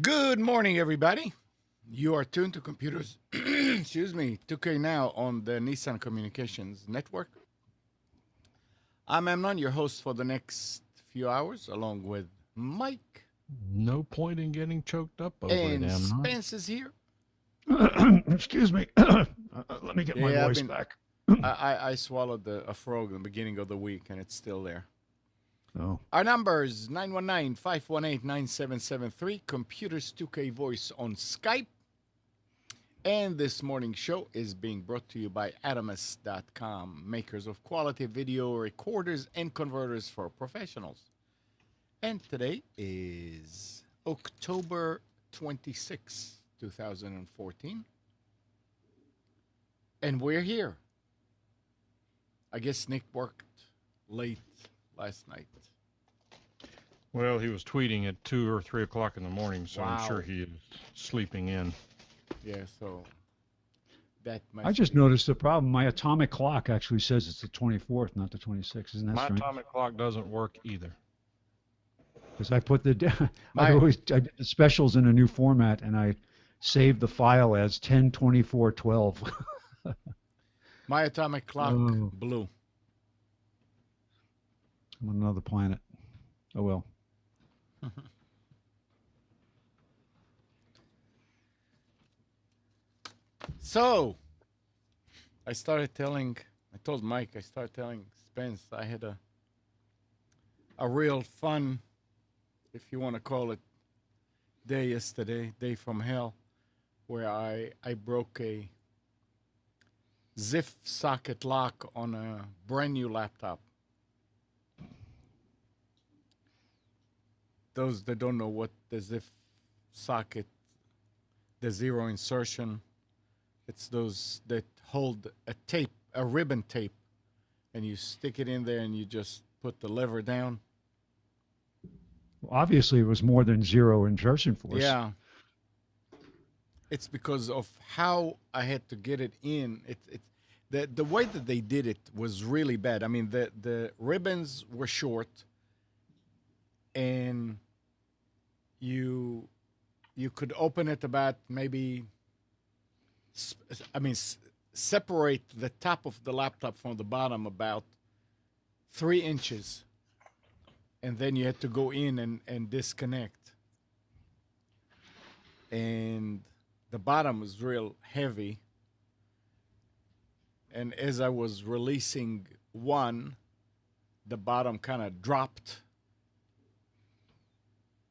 Good morning, everybody. You are tuned to computers, excuse me, 2K Now on the Nissan Communications Network. I'm Amnon, your host for the next few hours, along with Mike. No point in getting choked up over And it, Amnon. Spence is here. Excuse me. Let me get my Yeah, voice back. I swallowed a frog in the beginning of the week, and it's still there. Oh, Our numbers, 919-518-9773, Computers 2K Voice on Skype. And this morning's show is being brought to you by Adamus.com, makers of quality video recorders and converters for professionals. And today is October 26, 2014. And we're here. I guess Nick worked late last night. well, he was tweeting at 2 or 3 o'clock in the morning, so Wow. I'm sure he is sleeping in. Yeah, so that must I just be- noticed a problem. My atomic clock actually says it's the 24th, not the 26th. Isn't that My strange? atomic clock doesn't work either. Because I put the My- I did the specials in a new format, and I saved the file as 10/24/12. My atomic clock Oh. blew. I'm on another planet. Oh well. So, I told Mike, I started telling Spence I had a real fun, if you want to call it, day yesterday, day from hell, where I broke a ZIF socket lock on a brand new laptop. Those that don't know what the ZIF socket, the zero insertion, it's those that hold a ribbon tape, and you stick it in there and you just put the lever down. Well, obviously, it was more than zero insertion force. Yeah. It's because of how I had to get it in. The way that they did it was really bad. I mean, the ribbons were short, and you could open it about maybe, separate the top of the laptop from the bottom about 3 inches, and then you had to go in and disconnect. And the bottom was real heavy. And as I was releasing one, the bottom kind of dropped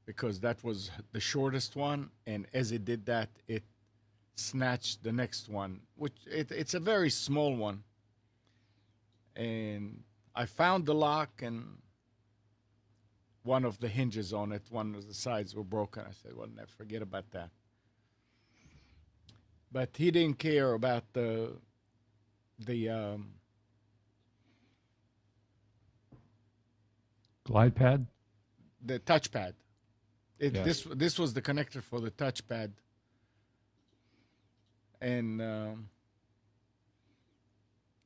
because that was the shortest one. And as it did that, it snatched the next one, which it's a very small one. And I found the lock, and one of the hinges on it, one of the sides were broken. I said, well, never forget about that. But he didn't care about the Glide pad. touchpad. Yes. This was the connector for the touchpad, and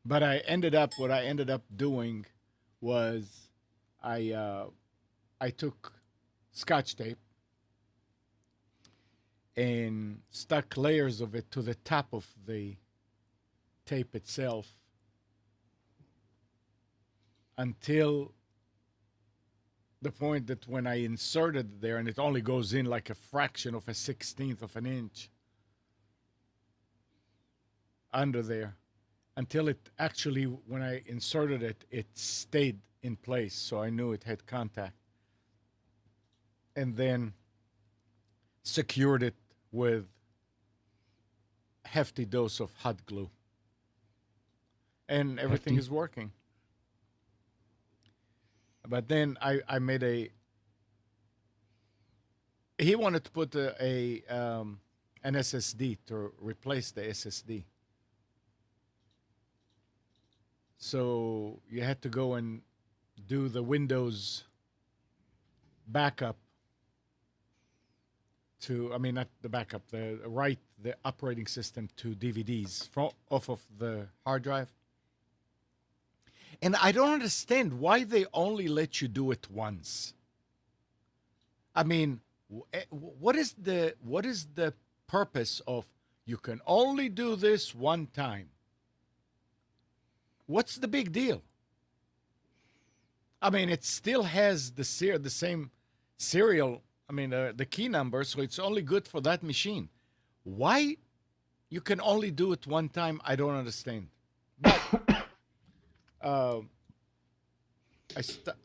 but what I ended up doing was I took Scotch tape and stuck layers of it to the top of the tape itself until the point that when I inserted it there, and it only goes in like a fraction of a 16th of an inch, under there until it actually, when I inserted it, it stayed in place. So I knew it had contact. And then secured it with hefty dose of hot glue. And everything Hefty? is working. But then I made he wanted to put an SSD to replace the SSD. So you had to go and do the Windows backup to, I mean, not the backup, write the operating system to DVDs off of the hard drive. And I don't understand why they only let you do it once. I mean, what is the purpose of you can only do this one time? What's the big deal? I mean, it still has the same serial, I mean, the key number, so it's only good for that machine. Why you can only do it one time, I don't understand. But I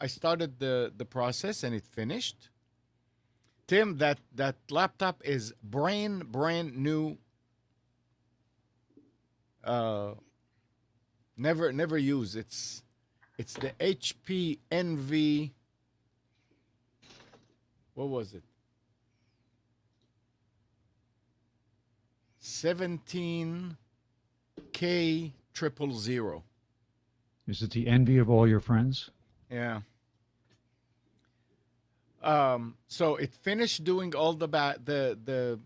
started the process and it finished. Tim, that laptop is brand new. Never used. It's the HP Envy. What was it? 17K000. Is it the envy of all your friends? Yeah. So it finished doing all the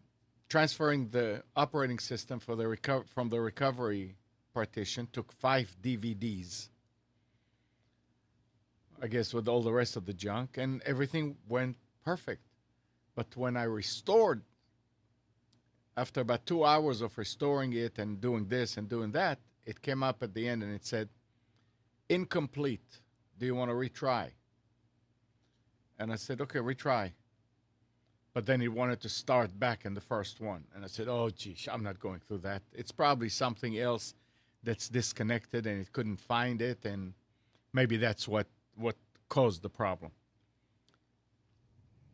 transferring the operating system for the from the recovery partition. Took 5 DVDs, I guess, with all the rest of the junk, and everything went perfect. But when I restored, after about 2 hours of restoring it and doing this and doing that, it came up at the end and it said, incomplete. Do you want to retry? And I said, okay, retry. But then he wanted to start back in the first one. And I said, oh, geez, I'm not going through that. It's probably something else that's disconnected and it couldn't find it. And maybe that's what caused the problem.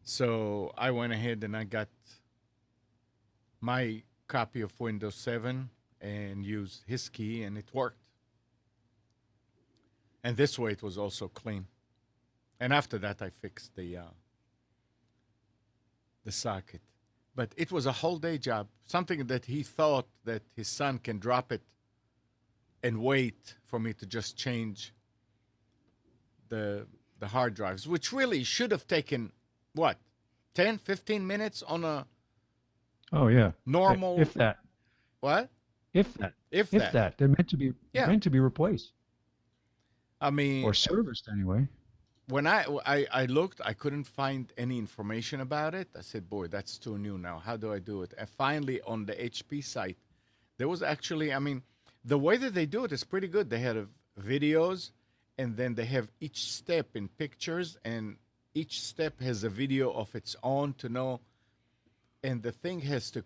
So I went ahead and I got my copy of Windows 7 and used his key, and it worked. And this way it was also clean. And after that, I fixed the socket. But it was a whole day job, something that he thought that his son can drop it and wait for me to just change the hard drives, which really should have taken, what, 10, 15 minutes on a Oh yeah. normal... If that. What? If that. If If that. They're meant to be replaced. I mean... Or serviced anyway. When I looked, I couldn't find any information about it. I said, boy, that's too new now. How do I do it? And finally, on the HP site, there was actually, I mean, the way that they do it is pretty good. They had videos, and then they have each step in pictures, and each step has a video of its own to know. And the thing has to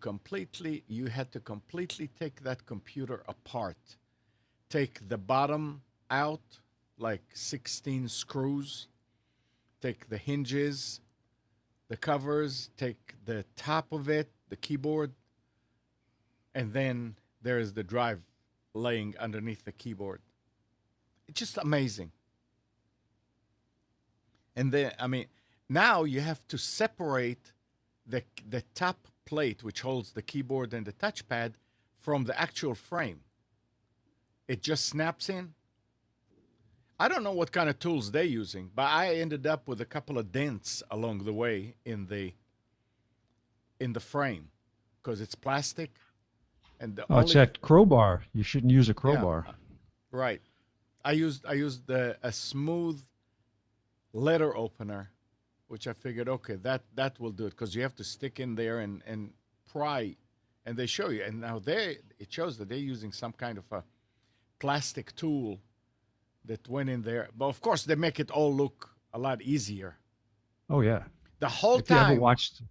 you had to completely take that computer apart. Take the bottom out, like 16 screws, take the hinges, the covers, take the top of it, the keyboard, and then there is the drive laying underneath the keyboard. It's just amazing. And then, I mean, now you have to separate the top plate, which holds the keyboard and the touchpad, from the actual frame. It just snaps in. I don't know what kind of tools they're using, but I ended up with a couple of dents along the way in the frame because it's plastic. And it's that crowbar. You shouldn't use a crowbar. Yeah, right. I used a smooth letter opener, which I figured, okay, that will do it, because you have to stick in there and pry, and they show you. And now it shows that they're using some kind of a plastic tool that went in there. But of course, they make it all look a lot easier. Oh yeah. The whole if time. You ever watched?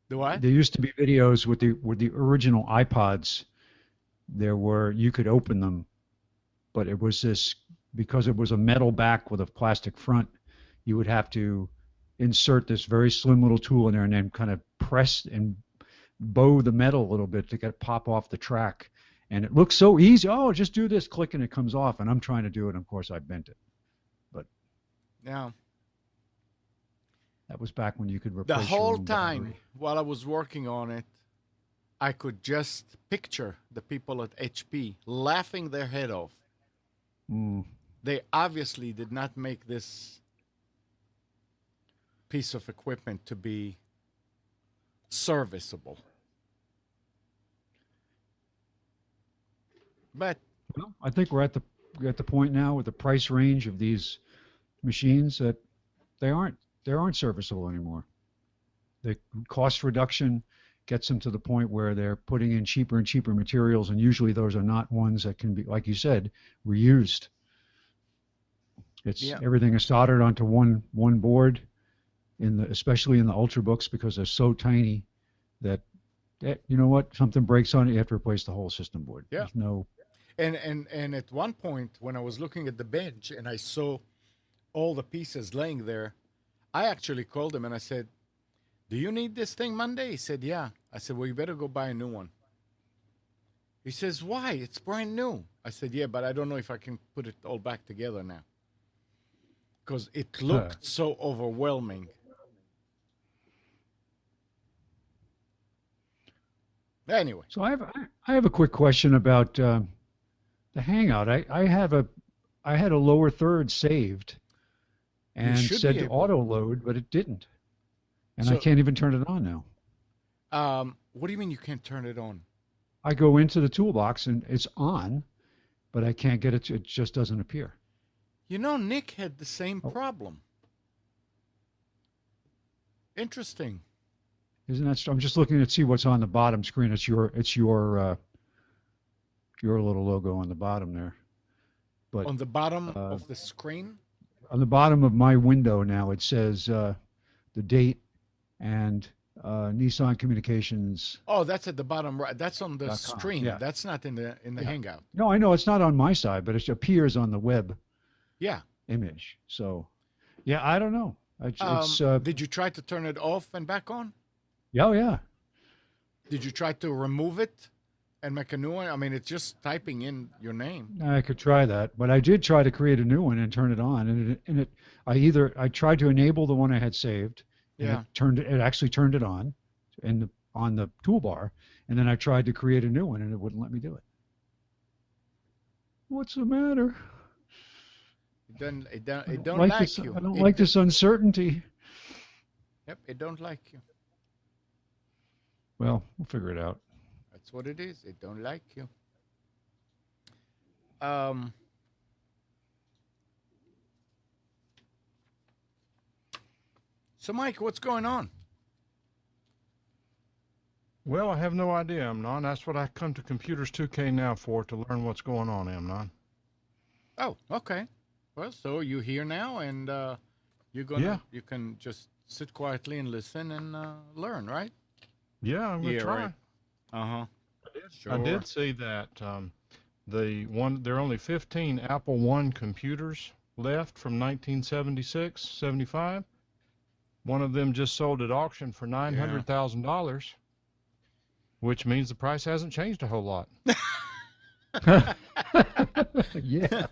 The what? There used to be videos with the original iPods you could open them, but it was because it was a metal back with a plastic front, you would have to insert this very slim little tool in there and then kind of press and bow the metal a little bit to get it pop off the track. And it looks so easy. Oh, just do this, click, and it comes off. And I'm trying to do it, and of course I bent it. But yeah, that was back when you could the replace your whole own time battery. while I was working on it, I could just picture the people at HP laughing their head off. Mm. They obviously did not make this piece of equipment to be serviceable. But Well, I think we're at the point now with the price range of these machines that they aren't serviceable anymore. The cost reduction gets them to the point where they're putting in cheaper and cheaper materials, and usually those are not ones that can be, like you said, reused. Everything is soldered onto one board, especially in the Ultrabooks, because they're so tiny that you know what, something breaks on it, you have to replace the whole system board. Yeah. There's no. And at one point when I was looking at the bench and I saw all the pieces laying there, I actually called him and I said, "Do you need this thing Monday?" He said, "Yeah." I said, "Well, you better go buy a new one." He says, "Why? It's brand new." I said, "Yeah, but I don't know if I can put it all back together now." Because it looked so overwhelming. Anyway. So I have a quick question about the Hangout. I had a lower third saved and said to auto load, but it didn't. And I can't even turn it on now. What do you mean you can't turn it on? I go into the toolbox and it's on, but I can't get it. It just doesn't appear. You know, Nick had the same problem. Interesting. Isn't that? I'm just looking to see what's on the bottom screen. It's your little logo on the bottom there. But on the bottom of the screen? On the bottom of my window now, it says the date and Nissan Communications. Oh, that's at the bottom right. That's on the screen. Yeah. That's not in the Hangout. No, I know it's not on my side, but it appears on the web. Yeah. Image. So, yeah, I don't know. Did you try to turn it off and back on? Oh, yeah. Did you try to remove it and make a new one? I mean, it's just typing in your name. I could try that, but I did try to create a new one and turn it on, and I tried to enable the one I had saved, and it actually turned it on, on the toolbar, and then I tried to create a new one, and it wouldn't let me do it. What's the matter? It don't like you. I don't like this uncertainty. Yep, it don't like you. Well, we'll figure it out. That's what it is. It don't like you. So, Mike, what's going on? Well, I have no idea, Amnon. That's what I come to Computers 2K now for, to learn what's going on, Amnon. Oh, okay. Well, so you're here now, and you can just sit quietly and listen and learn, right? Yeah, I'm gonna try. Right. Sure. I did see that there are only 15 Apple I computers left from 1976, 75. One of them just sold at auction for $900,000, which means the price hasn't changed a whole lot. Yeah.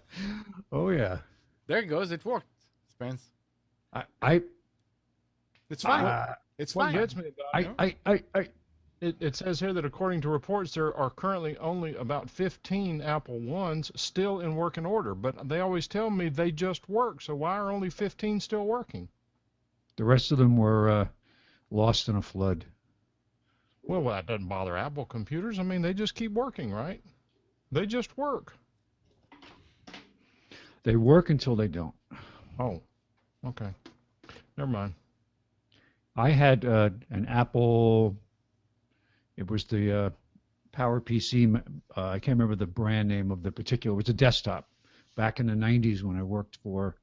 Oh yeah. There it goes. It worked, Spence. It's fine. It's fine. What gets me about it says here that according to reports, there are currently only about 15 Apple I's still in working order, but they always tell me they just work. So why are only 15 still working? The rest of them were lost in a flood. Well, that doesn't bother Apple computers. I mean, they just keep working, right? They just work. They work until they don't. Oh, okay. Never mind. I had an Apple. It was the PowerPC. I can't remember the brand name of the particular. It was a desktop. Back in the 90s when I worked for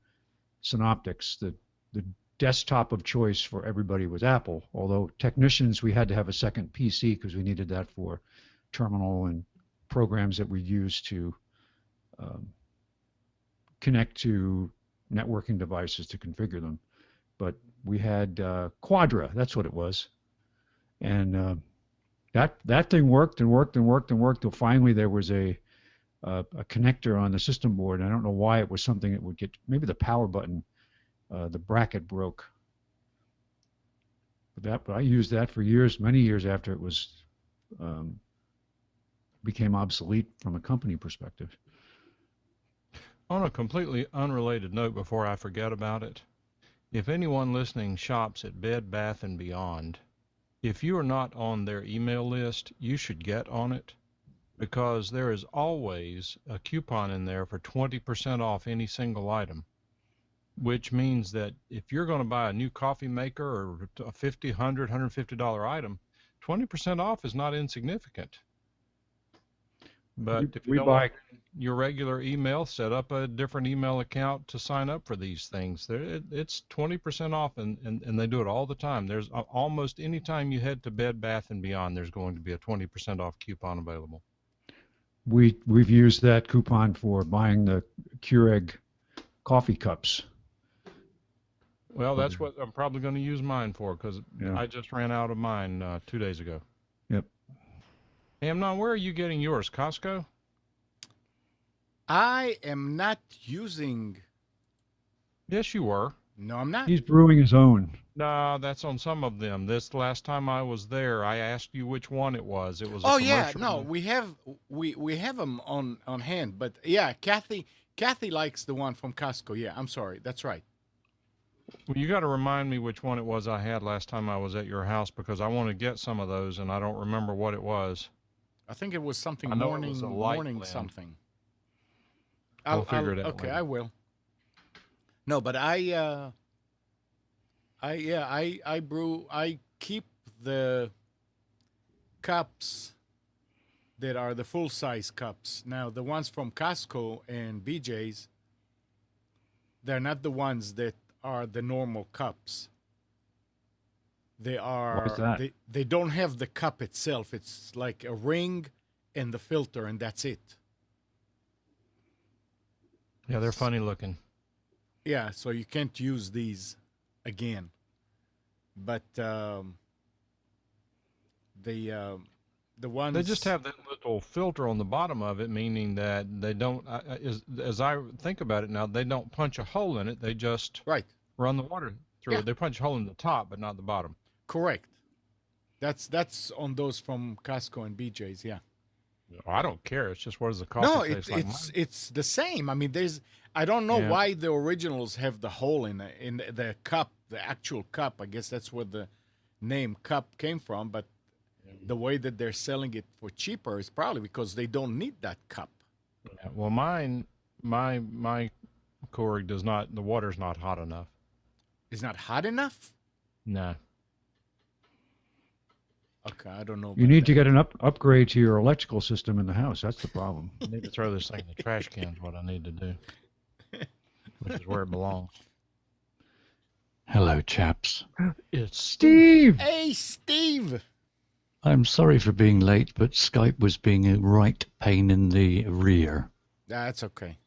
Synoptics, the desktop of choice for everybody was Apple. Although technicians, we had to have a second PC because we needed that for terminal and programs that we use to connect to networking devices to configure them. But we had Quadra, that's what it was. And that thing worked and worked and worked and worked till finally there was a connector on the system board. And I don't know why it was something that would get, maybe the power button, the bracket broke. But I used that for years, many years after it was became obsolete from a company perspective. On a completely unrelated note, before I forget about it, if anyone listening shops at Bed Bath & Beyond, if you are not on their email list, you should get on it, because there is always a coupon in there for 20% off any single item, which means that if you're going to buy a new coffee maker or a $50, $100, $150 item, 20% off is not insignificant. But if you don't want your regular email, set up a different email account to sign up for these things. It's 20% off, and they do it all the time. There's almost any time you head to Bed Bath & Beyond, there's going to be a 20% off coupon available. We've used that coupon for buying the Keurig coffee cups. Well, that's what I'm probably going to use mine for, because I just ran out of mine 2 days ago. Yep. Amnon, where are you getting yours? Costco? I am not using. Yes, you were. No, I'm not. He's brewing his own. No, that's on some of them. This last time I was there, I asked you which one it was. It was. Oh yeah, no, we have them on hand, but yeah, Kathy likes the one from Costco. Yeah, I'm sorry, that's right. Well, you got to remind me which one it was I had last time I was at your house, because I want to get some of those and I don't remember what it was. I think it was something morning blend. Something. I'll figure it out. Okay, later. I will. No, but I brew. I keep the cups that are the full size cups. Now the ones from Costco and BJ's, they're not the ones that are the normal cups. They are. What is that? They don't have the cup itself. It's like a ring and the filter, and that's it. Yeah, they're funny looking. Yeah, so you can't use these again. But the ones, they just have that little filter on the bottom of it, meaning that they don't, as I think about it now, they don't punch a hole in it. They just run the water through it. They punch a hole in the top, but not the bottom. Correct. That's on those from Costco and BJ's. Yeah. I don't care. It's just, what does the coffee taste like? It's the same. I mean, I don't know why the originals have the hole in the cup, the actual cup. I guess that's where the name cup came from. But the way that they're selling it for cheaper is probably because they don't need that cup. Yeah, well, my Keurig does not. The water's not hot enough. It's not hot enough? No. Okay, I don't know. You need to get an upgrade to your electrical system in the house. That's the problem. I need to throw this thing in the trash can is what I need to do, which is where it belongs. Hello, chaps. It's Steve! Hey, Steve! I'm sorry for being late, but Skype was being a right pain in the rear. That's okay.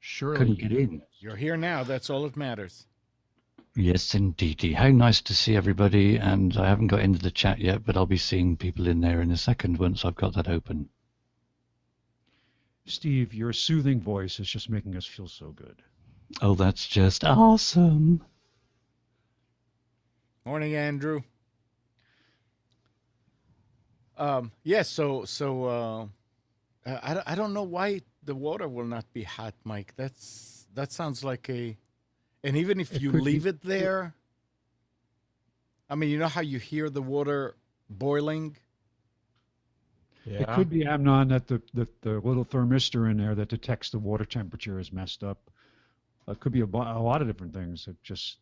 Surely couldn't get in. You're here now. That's all that matters. Yes, indeedy. How nice to see everybody. And I haven't got into the chat yet, but I'll be seeing people in there in a second once I've got that open. Steve, your soothing voice is just making us feel so good. Oh, that's just awesome. Morning, Andrew. Yes, so I don't know why the water will not be hot, Mike. That sounds like and even if you leave it there, I mean, you know how you hear the water boiling? Yeah. It could be, Amnon, that the little thermistor in there that detects the water temperature is messed up. It could be a lot of different things. It just.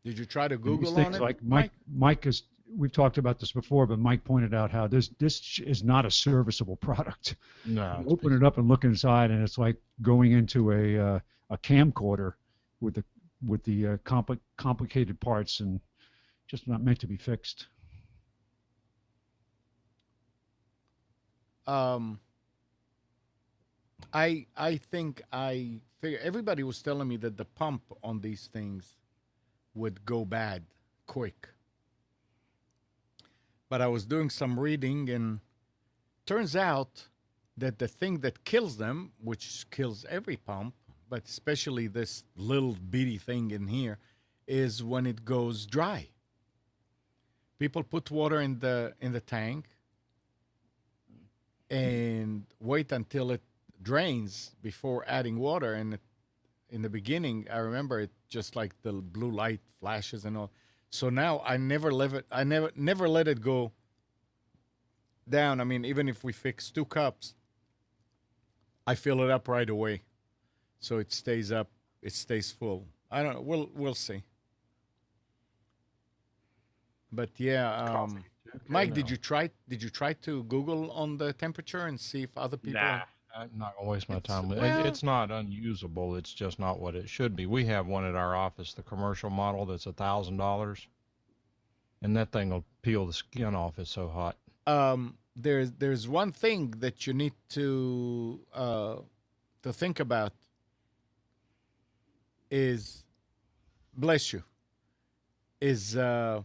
Did you try to Google things on it? Like Mike is. We've talked about this before, but Mike pointed out how this is not a serviceable product. No. You open it up and look inside, and it's like going into a camcorder with the complicated parts and just not meant to be fixed. I think I figure everybody was telling me that the pump on these things would go bad quick. But I was doing some reading, and turns out that the thing that kills them, which kills every pump, but especially this little bitty thing in here, is when it goes dry. People put water in the tank and wait until it drains before adding water. And in the beginning, I remember it just like the blue light flashes and all. So now I never let it. I never let it go down. I mean, even if we fix 2 cups, I fill it up right away, so it stays up. It stays full. I don't know. We'll see. But yeah, Mike, did you try to Google on the temperature and see if other people? Nah, I'm not gonna waste my time. well- It's not unusable. It's just not what it should be. We have one at our office, the commercial model, that's $1,000, and that thing will peel the skin off. It's so hot. There's one thing that you need to think about is, bless you, is the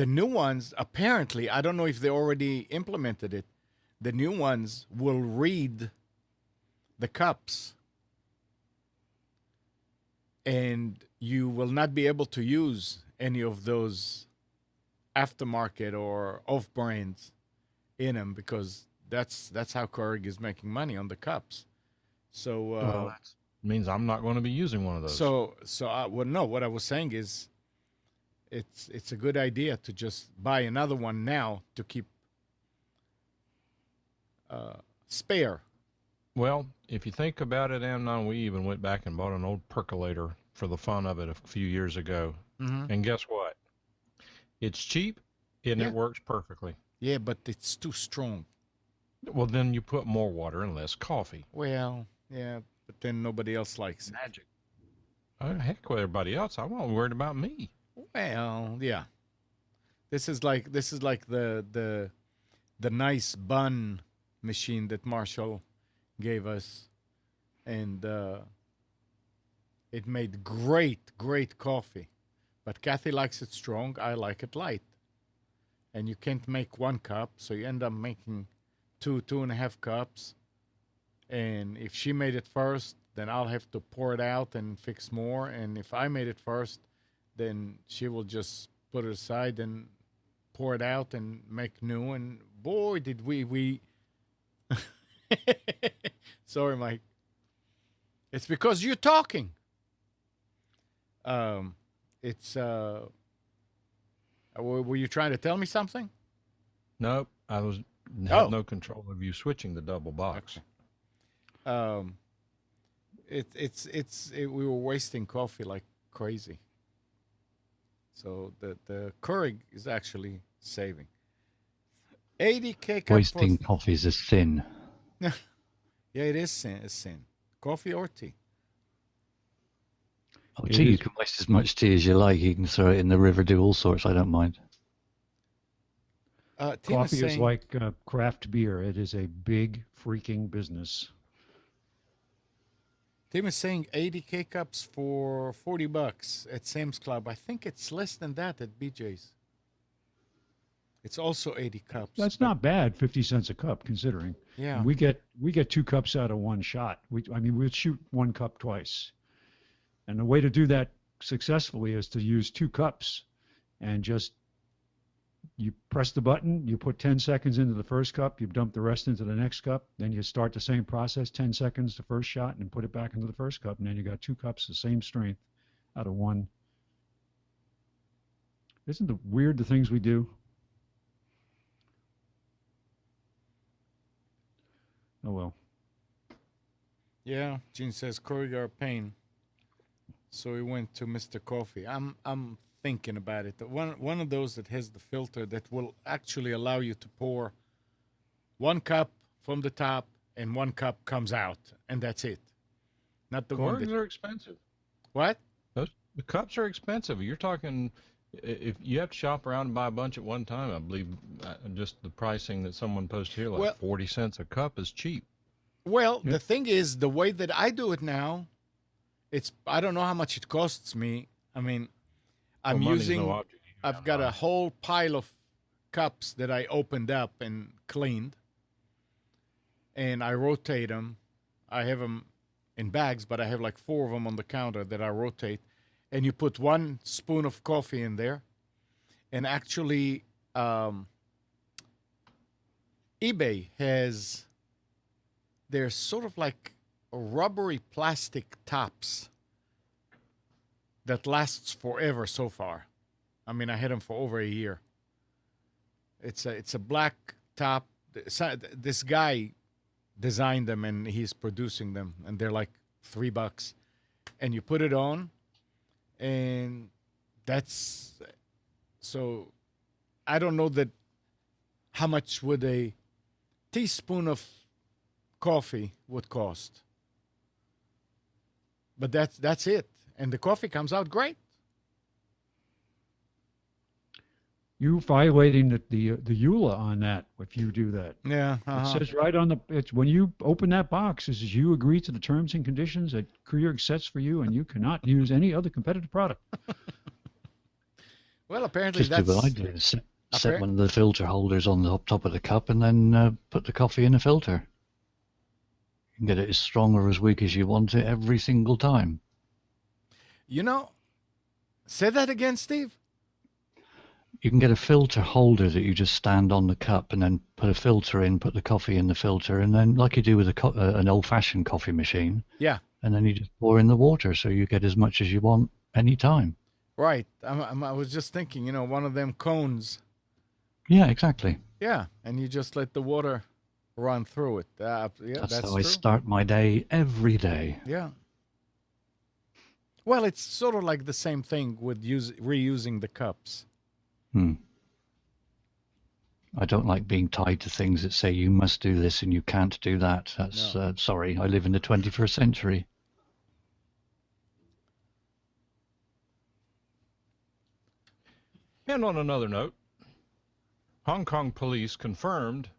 new ones. Apparently, I don't know if they already implemented it. The new ones will read the cups, and you will not be able to use any of those aftermarket or off brands in them, because that's how Keurig is making money on the cups. So Well, that means I'm not going to be using one of those. no, what I was saying is it's a good idea to just buy another one now to keep spare. Well, if you think about it, Amnon, we even went back and bought an old percolator for the fun of it a few years ago. Mm-hmm. And guess what? It's cheap and Yeah. it works perfectly. Yeah, but it's too strong. Well, then you put more water and less coffee. Well, yeah, but then nobody else likes it. Magic. Oh, heck with everybody else. I'm not worried about me. Well, yeah. This is like the nice bun machine that Marshall gave us, and it made great coffee. But Kathy likes it strong. I like it light. And you can't make 1 cup, so you end up making 2.5 cups. And if she made it first, then I'll have to pour it out and fix more. And if I made it first, then she will just put it aside and pour it out and make new. And boy, did we sorry, Mike. It's because you're talking. It's were you trying to tell me something? Nope. I Oh. have no control of you switching the double box. We were wasting coffee like crazy. So the Keurig is actually saving. 80 K-cup Wasting coffees is sin. Yeah, it is sin. Coffee or tea. Oh, It tea, you is- can waste as much tea as you like. You can throw it in the river, do all sorts. I don't mind. Tim Coffee is saying, like craft beer. It is a big freaking business. Tim is saying 80 K-cups for $40 at Sam's Club. I think it's less than that at BJ's. It's also 80 cups. That's but- not bad, 50 cents a cup, considering. Yeah. We get 2 cups out of 1 shot. We'd shoot 1 cup twice. And the way to do that successfully is to use 2 cups and just you press the button, you put 10 seconds into the first cup, you dump the rest into the next cup, then you start the same process, 10 seconds the first shot, and put it back into the first cup, and then you got 2 cups the same strength out of 1. Isn't it weird the things we do? Oh well. Yeah, Gene says Keurig are a pain. So he went to Mr. Coffee. I'm thinking about it. One of those that has the filter that will actually allow you to pour 1 cup from the top and 1 cup comes out, and that's it. Not the one Keurig that, are expensive. what? The cups are expensive. You're talking, if you have to shop around and buy a bunch at one time, I believe just the pricing that someone posted here, like Well- 40 cents a cup is cheap. Well, Yeah. the thing is, the way that I do it now, I don't know how much it costs me. I mean, Well, I'm money's no using object you I've have got a life. whole pile of cups that I opened up and cleaned, and I rotate them. I have them in bags, but I have like 4 of them on the counter that I rotate. And you put 1 spoon of coffee in there, and actually, eBay has, they're sort of like rubbery plastic tops that lasts forever so far. I mean, I had them for over a year. It's a black top. This guy designed them and he's producing them, and they're like $3. And you put it on, and that's so. I don't know that how much would a teaspoon of coffee would cost, but that's it, and the coffee comes out great. You violating the EULA on that if you do that. Yeah, It says right on it's when you open that box, it says you agree to the terms and conditions that Keurig sets for you, and you cannot use any other competitive product. Well, apparently Just do that's what I do. Set Appar- one of the filter holders on the top of the cup and then put the coffee in a filter. You can get it as strong or as weak as you want it every single time. you know. Say that again, Steve. You can get a filter holder that you just stand on the cup and then put a filter in, put the coffee in the filter, and then like you do with an old-fashioned coffee machine, Yeah, and then you just pour in the water so you get as much as you want any time. right. I was just thinking, one of them cones. Yeah, exactly. Yeah, and you just let the water run through it. Yeah, That's that's how I true. start my day every day. Yeah. Well, it's sort of like the same thing with reusing the cups. I don't like being tied to things that say you must do this and you can't do that. That's No. sorry, I live in the 21st century. And on another note, Hong Kong police confirmed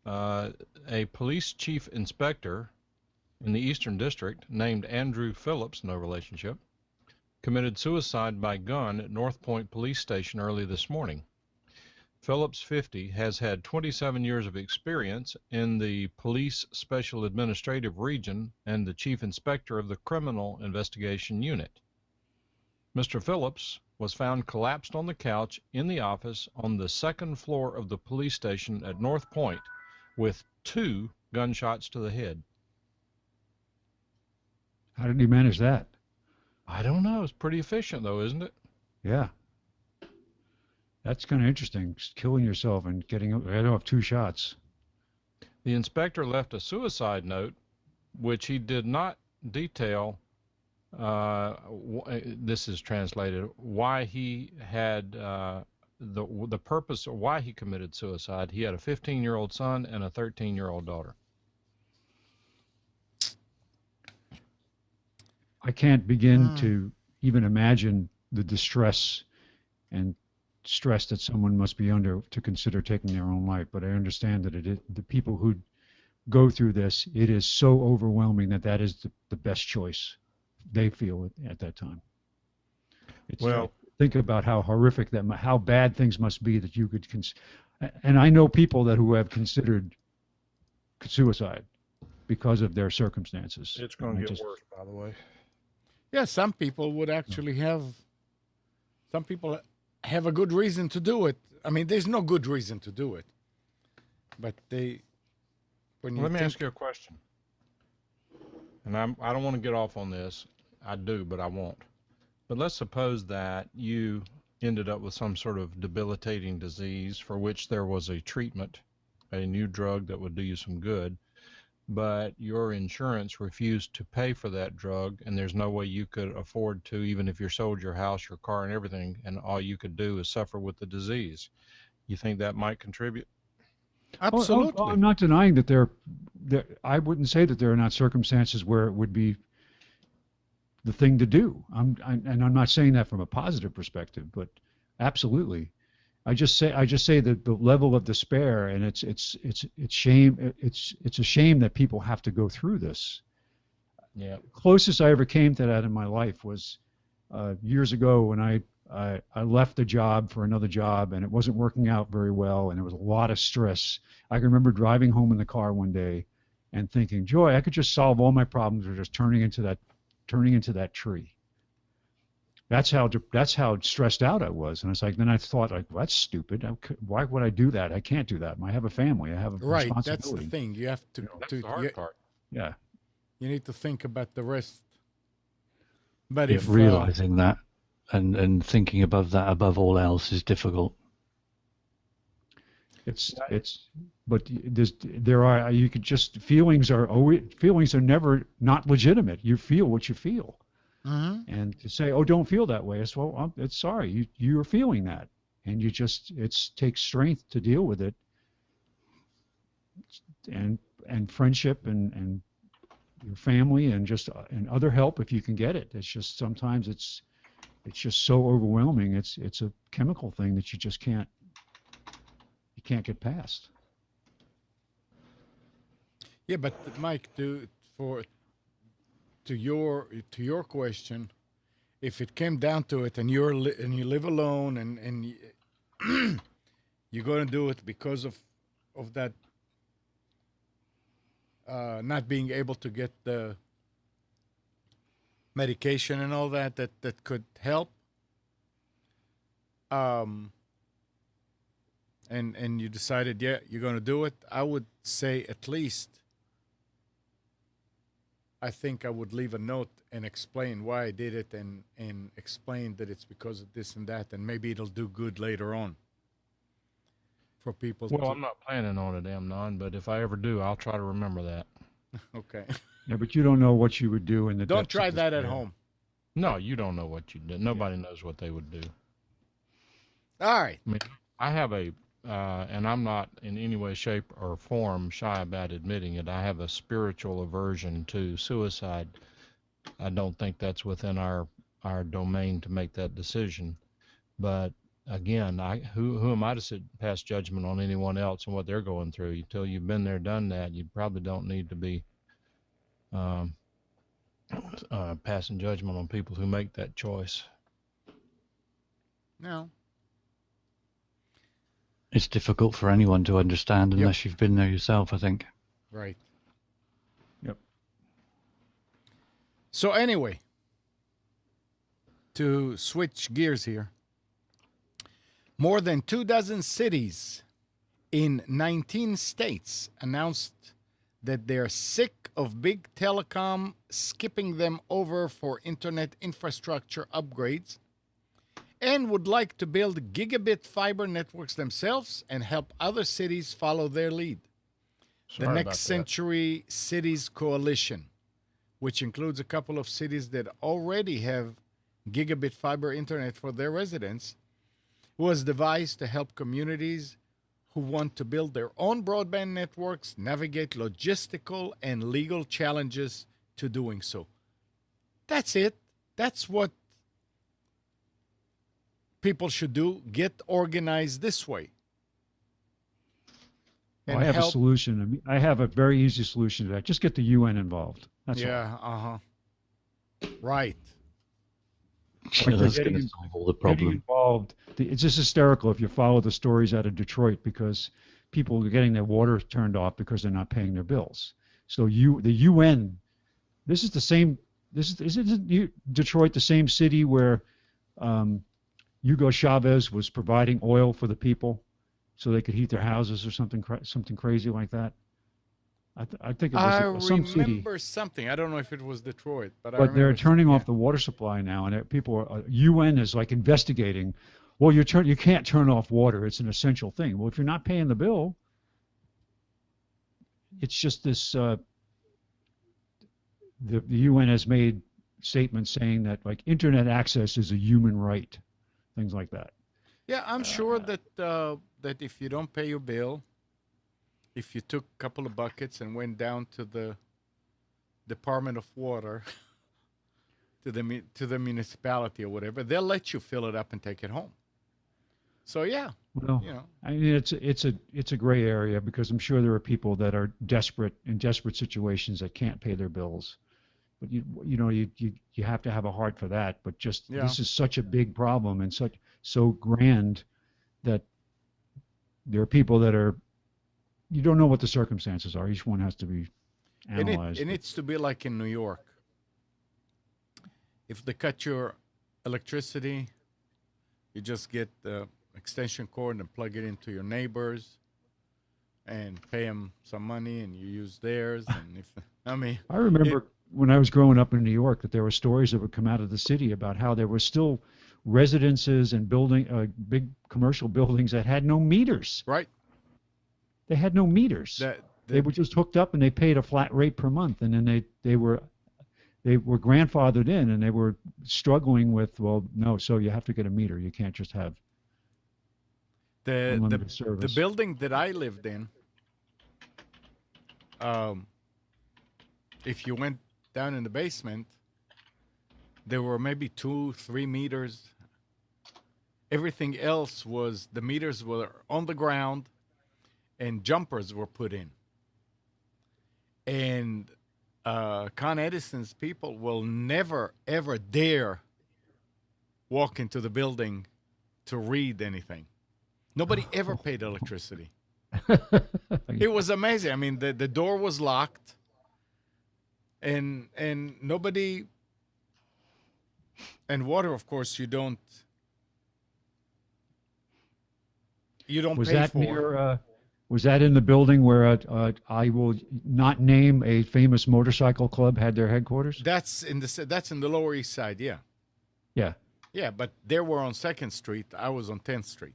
a police chief inspector in the Eastern District named Andrew Phillips, no relationship, committed suicide by gun at North Point Police Station early this morning. Phillips, 50, has had 27 years of experience in the Police Special Administrative Region and the Chief Inspector of the Criminal Investigation Unit. Mr. Phillips was found collapsed on the couch in the office on the 2nd floor of the police station at North Point with 2 gunshots to the head. How did he manage that? I don't know. It's pretty efficient, though, isn't it? Yeah. That's kind of interesting, just killing yourself and getting, I don't have 2 shots. The inspector left a suicide note, which he did not detail, this is translated, why he had, the purpose of why he committed suicide. He had a 15-year-old son and a 13-year-old daughter. I can't begin to even imagine the distress and stress that someone must be under to consider taking their own life. But I understand that the people who go through this, it is so overwhelming that is the best choice they feel at that time. Well, think about how horrific how bad things must be that you could and I know people who have considered suicide because of their circumstances. it's going to get worse, by the way. Yeah, some people would actually some people have a good reason to do it. I mean, there's no good reason to do it. But when you Let me ask you a question. And I don't want to get off on this. I do, but I won't. But let's suppose that you ended up with some sort of debilitating disease for which there was a treatment, a new drug that would do you some good, but your insurance refused to pay for that drug, and there's no way you could afford to, even if you sold your house, your car, and everything, and all you could do is suffer with the disease. You think that might contribute? Absolutely. I'm not denying that I wouldn't say that there are not circumstances where it would be the thing to do. And I'm not saying that from a positive perspective, but absolutely. I just say that the level of despair, and it's shame. It's a shame that people have to go through this. Yeah. Closest I ever came to that in my life was years ago when I left a job for another job, and it wasn't working out very well, and there was a lot of stress. I can remember driving home in the car one day and thinking, Joy, I could just solve all my problems or just turning into that tree. That's how stressed out I was, and it's like then I thought like, well, that's stupid. Why would I do that? I can't do that. I have a family. I have a Right. responsibility. That's the thing. You have to. That's the hard part. Yeah. You need to think about the rest. But Yeah, if realizing that and thinking above that above all else is difficult. But you could just feelings are never not legitimate. You feel what you feel. And to say, oh, don't feel that way, it's it's sorry, you're feeling that, and it takes strength to deal with it, and friendship and your family and and other help if you can get it. It's just sometimes it's just so overwhelming. It's a chemical thing that you can't get past. yeah, but Mike, to your question, if it came down to it, and you live alone, and you're going to do it because of that not being able to get the medication and all that could help, and you decided, yeah, you're going to do it, I would say at least I think I would leave a note and explain why I did it, and explain that it's because of this and that, and maybe it'll do good later on for people. Well, I'm not planning on it, Amnon, but if I ever do, I'll try to remember that. Okay. Yeah, but you don't know what you would do in the Don't depths try of that at despair. home. No, you don't know what you did. Nobody knows what they would do. All right. I mean, I have and I'm not in any way, shape, or form shy about admitting it, I have a spiritual aversion to suicide. I don't think that's within our domain to make that decision. But again, who am I to pass judgment on anyone else and what they're going through? Until you've been there, done that, you probably don't need to be passing judgment on people who make that choice. No. It's difficult for anyone to understand Yep. unless you've been there yourself, I think. Right. Yep. So anyway, to switch gears here, more than 24 cities in 19 states announced that they're sick of big telecom skipping them over for internet infrastructure upgrades, and would like to build gigabit fiber networks themselves and help other cities follow their lead. Sorry The about Next that. Century Cities Coalition, which includes a couple of cities that already have gigabit fiber internet for their residents, was devised to help communities who want to build their own broadband networks navigate logistical and legal challenges to doing so. That's it. That's what people should do. Get organized this way. Well, I have a solution. I mean, I have a very easy solution to that. Just get the UN involved. That's all. Yeah, right. Yeah, that's going to solve all the Getting problem. involved. It's just hysterical if you follow the stories out of Detroit, because people are getting their water turned off because they're not paying their bills. So the UN, this is the same. Isn't Detroit the same city where Hugo Chavez was providing oil for the people so they could heat their houses or something crazy like that? I think it was some city. I remember something. I don't know if it was Detroit, but They're turning off the water supply now, and UN is like investigating. Well, you can't turn off water; it's an essential thing. Well, if you're not paying the bill, it's just this. The UN has made statements saying that like internet access is a human right, things like that. Yeah, I'm sure that if you don't pay your bill, if you took a couple of buckets and went down to the Department of Water, to the municipality or whatever, they'll let you fill it up and take it home. So yeah, Well, you know, I mean, it's a gray area because I'm sure there are people that are desperate in desperate situations that can't pay their bills. But you have to have a heart for that. But just yeah. this is such a big problem and so grand that there are people that are you don't know what the circumstances are. Each one has to be It analyzed. But needs to be like in New York. If they cut your electricity, you just get the extension cord and plug it into your neighbors and pay them some money, and you use theirs. And if I mean, I it remember when I was growing up in New York that there were stories that would come out of the city about how there were still residences and big commercial buildings that had no meters. right They had no meters. that They that were just hooked up and they paid a flat rate per month, and then they were grandfathered in, and they were struggling with, well, no, so you have to get a meter. You can't just have the the unlimited the service. building that I lived in, um, if you went down in the basement, there were maybe 2, 3 meters. Everything else was the meters were on the ground, and jumpers were put in. And Con Edison's people will never ever dare walk into the building to read anything. Nobody ever paid electricity. It was amazing. I mean, the door was locked, and nobody, and water, of course, you don't Was pay that for. near? Was that in the building where I will not name a famous motorcycle club had their headquarters? That's in the Lower East Side. Yeah, Yeah, yeah. But they were on Second Street. I was on 10th Street.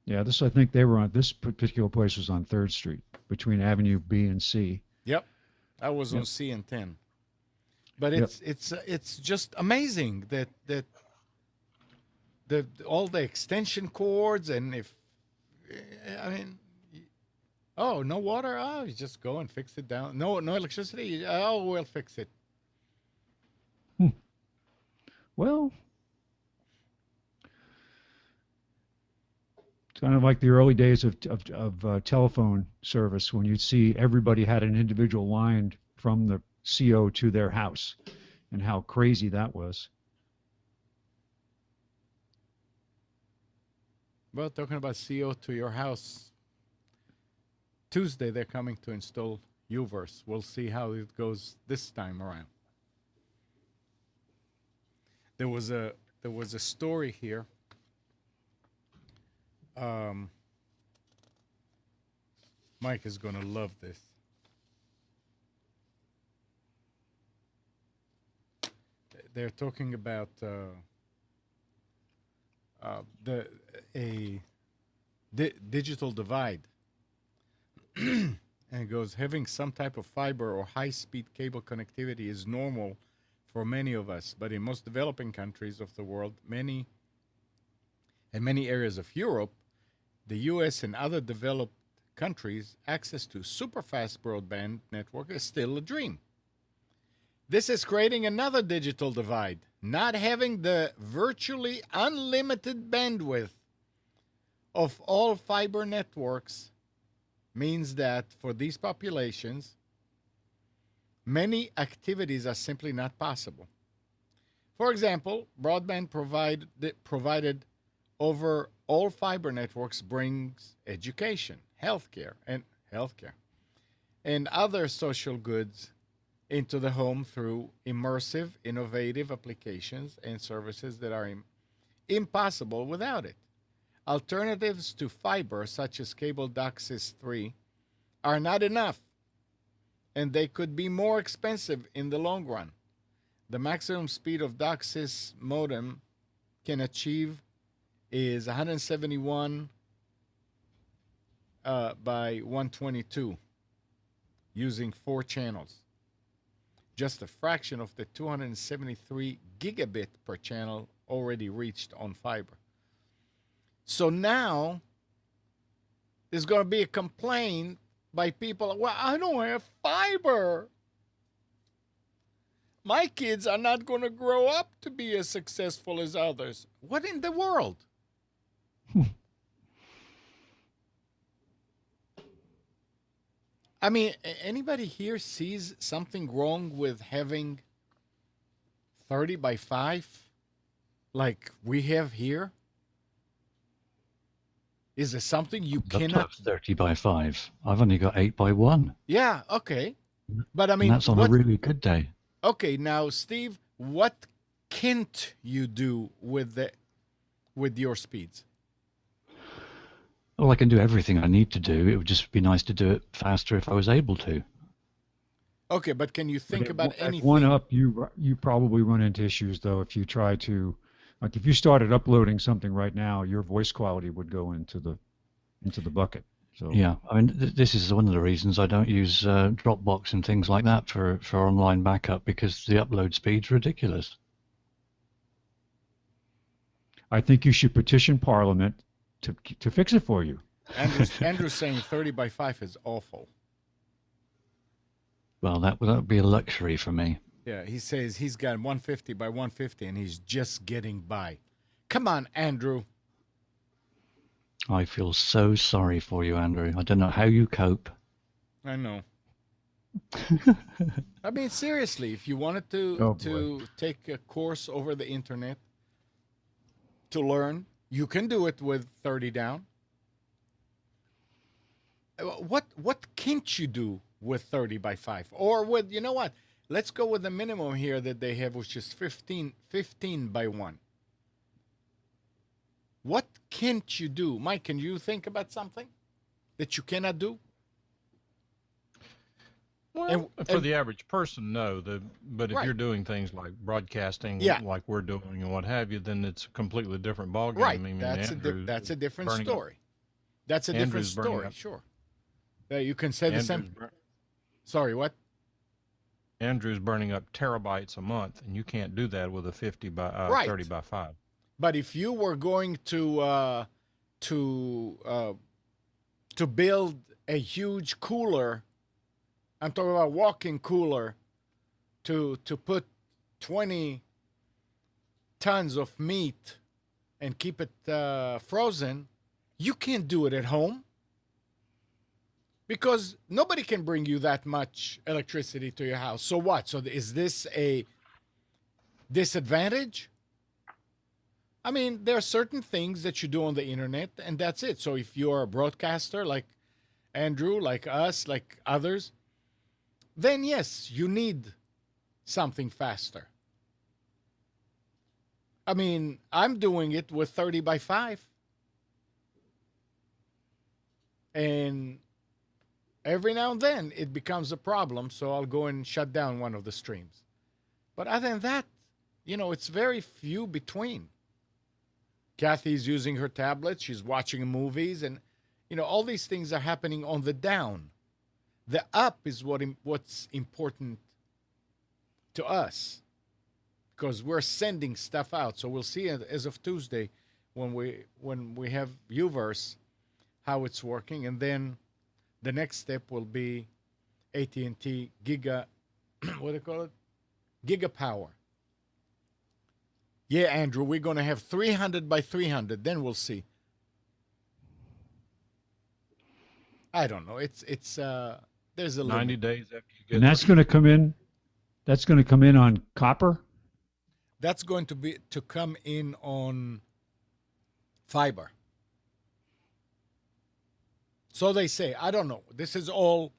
yeah. I think they were on this particular place was on Third Street between Avenue B and C. Yep, I was on Yep. C and 10. But Yep. it's just amazing that the all the extension cords, and if I mean, oh, no water, oh, you just go and fix it down. No electricity, oh, we'll fix it. Well, it's kind of like the early days of telephone service when you'd see everybody had an individual line from the CO to their house, and how crazy that was. Well, talking about CO to your house, Tuesday they're coming to install UVerse. We'll see how it goes this time around. There was a story here. Mike is going to love this. They're talking about digital divide. And it goes, having some type of fiber or high-speed cable connectivity is normal for many of us, but in most developing countries of the world, many areas of Europe, the US, and other developed countries, access to super-fast broadband network is still a dream. This is creating another digital divide. Not having the virtually unlimited bandwidth of all fiber networks means that for these populations, many activities are simply not possible. For example, broadband provided over all fiber networks brings education, healthcare, and other social goods into the home through immersive, innovative applications and services that are impossible without it. Alternatives to fiber, such as cable DOCSIS 3, are not enough, and they could be more expensive in the long run. The maximum speed of DOCSIS modem can achieve is 171 by 122 using 4 channels. Just a fraction of the 273 gigabit per channel already reached on fiber. So now there's going to be a complaint by people, well, I don't have fiber. My kids are not going to grow up to be as successful as others. What in the world? I mean, anybody here sees something wrong with having 30 by 5 like we have here? Is there something you I'd love to cannot? have 30 by 5. I've only got 8 by 1. Yeah, okay. But I And mean, that's on a really good day. okay, now Steve, what can't you do with your speeds? Well, I can do everything I need to do. It would just be nice to do it faster if I was able to. Okay, but can you think But about at anything? one up, you probably run into issues though if you try to, like if you started uploading something right now, your voice quality would go into the bucket. So Yeah, I mean, this is one of the reasons I don't use Dropbox and things like that for online backup, because the upload speed's ridiculous. I think you should petition Parliament to fix it for you. Andrew's saying 30 by 5 is awful. Well, that would be a luxury for me. Yeah, he says he's got 150 by 150 and he's just getting by. Come on, Andrew. I feel so sorry for you, Andrew. I don't know how you cope. I know. I mean, seriously, if you wanted to take a course over the internet to learn, you can do it with 30 down. What can't you do with 30 by 5? Or with, you know what? Let's go with the minimum here that they have, which is 15 by 1. What can't you do? Mike, can you think about something that you cannot do? Well, for the average person, no. But if Right. you're doing things like broadcasting, Yeah. like we're doing and what have you, then it's a completely different ballgame. Right. I mean, That's Andrew's a different burning up- story. That's a different Andrew's burning story. up- Sure. You can say the Andrew's, same. bur- Sorry, what? Andrew's burning up terabytes a month, and you can't do that with a 50 by Right. 30 by 5. But if you were going to build a huge cooler, I'm talking about walk-in cooler, to put 20 tons of meat and keep it frozen, you can't do it at home because nobody can bring you that much electricity to your house. So what? So is this a disadvantage? I mean, there are certain things that you do on the internet, and that's it. So if you're a broadcaster like Andrew, like us, like others, then yes, you need something faster. I mean, I'm doing it with 30 by 5. And every now and then it becomes a problem, so I'll go and shut down one of the streams. But other than that, it's very few between. Kathy's using her tablet. She's watching movies, and all these things are happening on the down. The up is what's important to us, because we're sending stuff out. So we'll see as of Tuesday when we have Uverse how it's working, and then the next step will be AT&T Giga. What do they call it? Giga Power. Yeah, Andrew, we're going to have 300 by 300. Then we'll see. I don't know. It's there's a 90 limit. days after you get And that's going to come in. That's going to come in on copper. That's going to come in on fiber. So they say. I don't know. This is all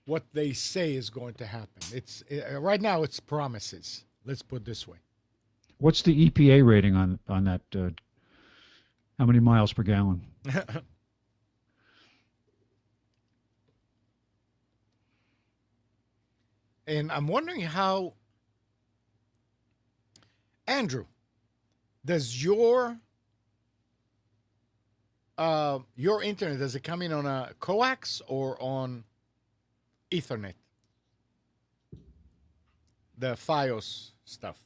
what they say is going to happen. It's right now. It's promises. Let's put it this way. What's the EPA rating on that? How many miles per gallon? And I'm wondering how, Andrew, does your internet, does it come in on a coax or on Ethernet? The FiOS stuff.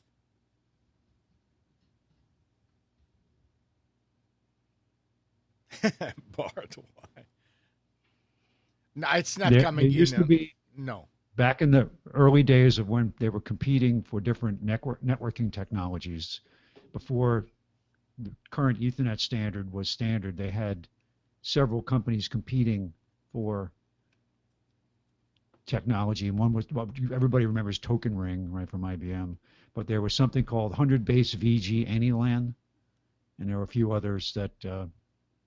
Bart, why? No, it's not coming There used in. to be No. back in the early days of when they were competing for different networking technologies. Before the current Ethernet standard was standard, they had several companies competing for technology, and one was, well, everybody remembers Token Ring, right, from IBM, but there was something called 100 base VG AnyLAN, and there were a few others that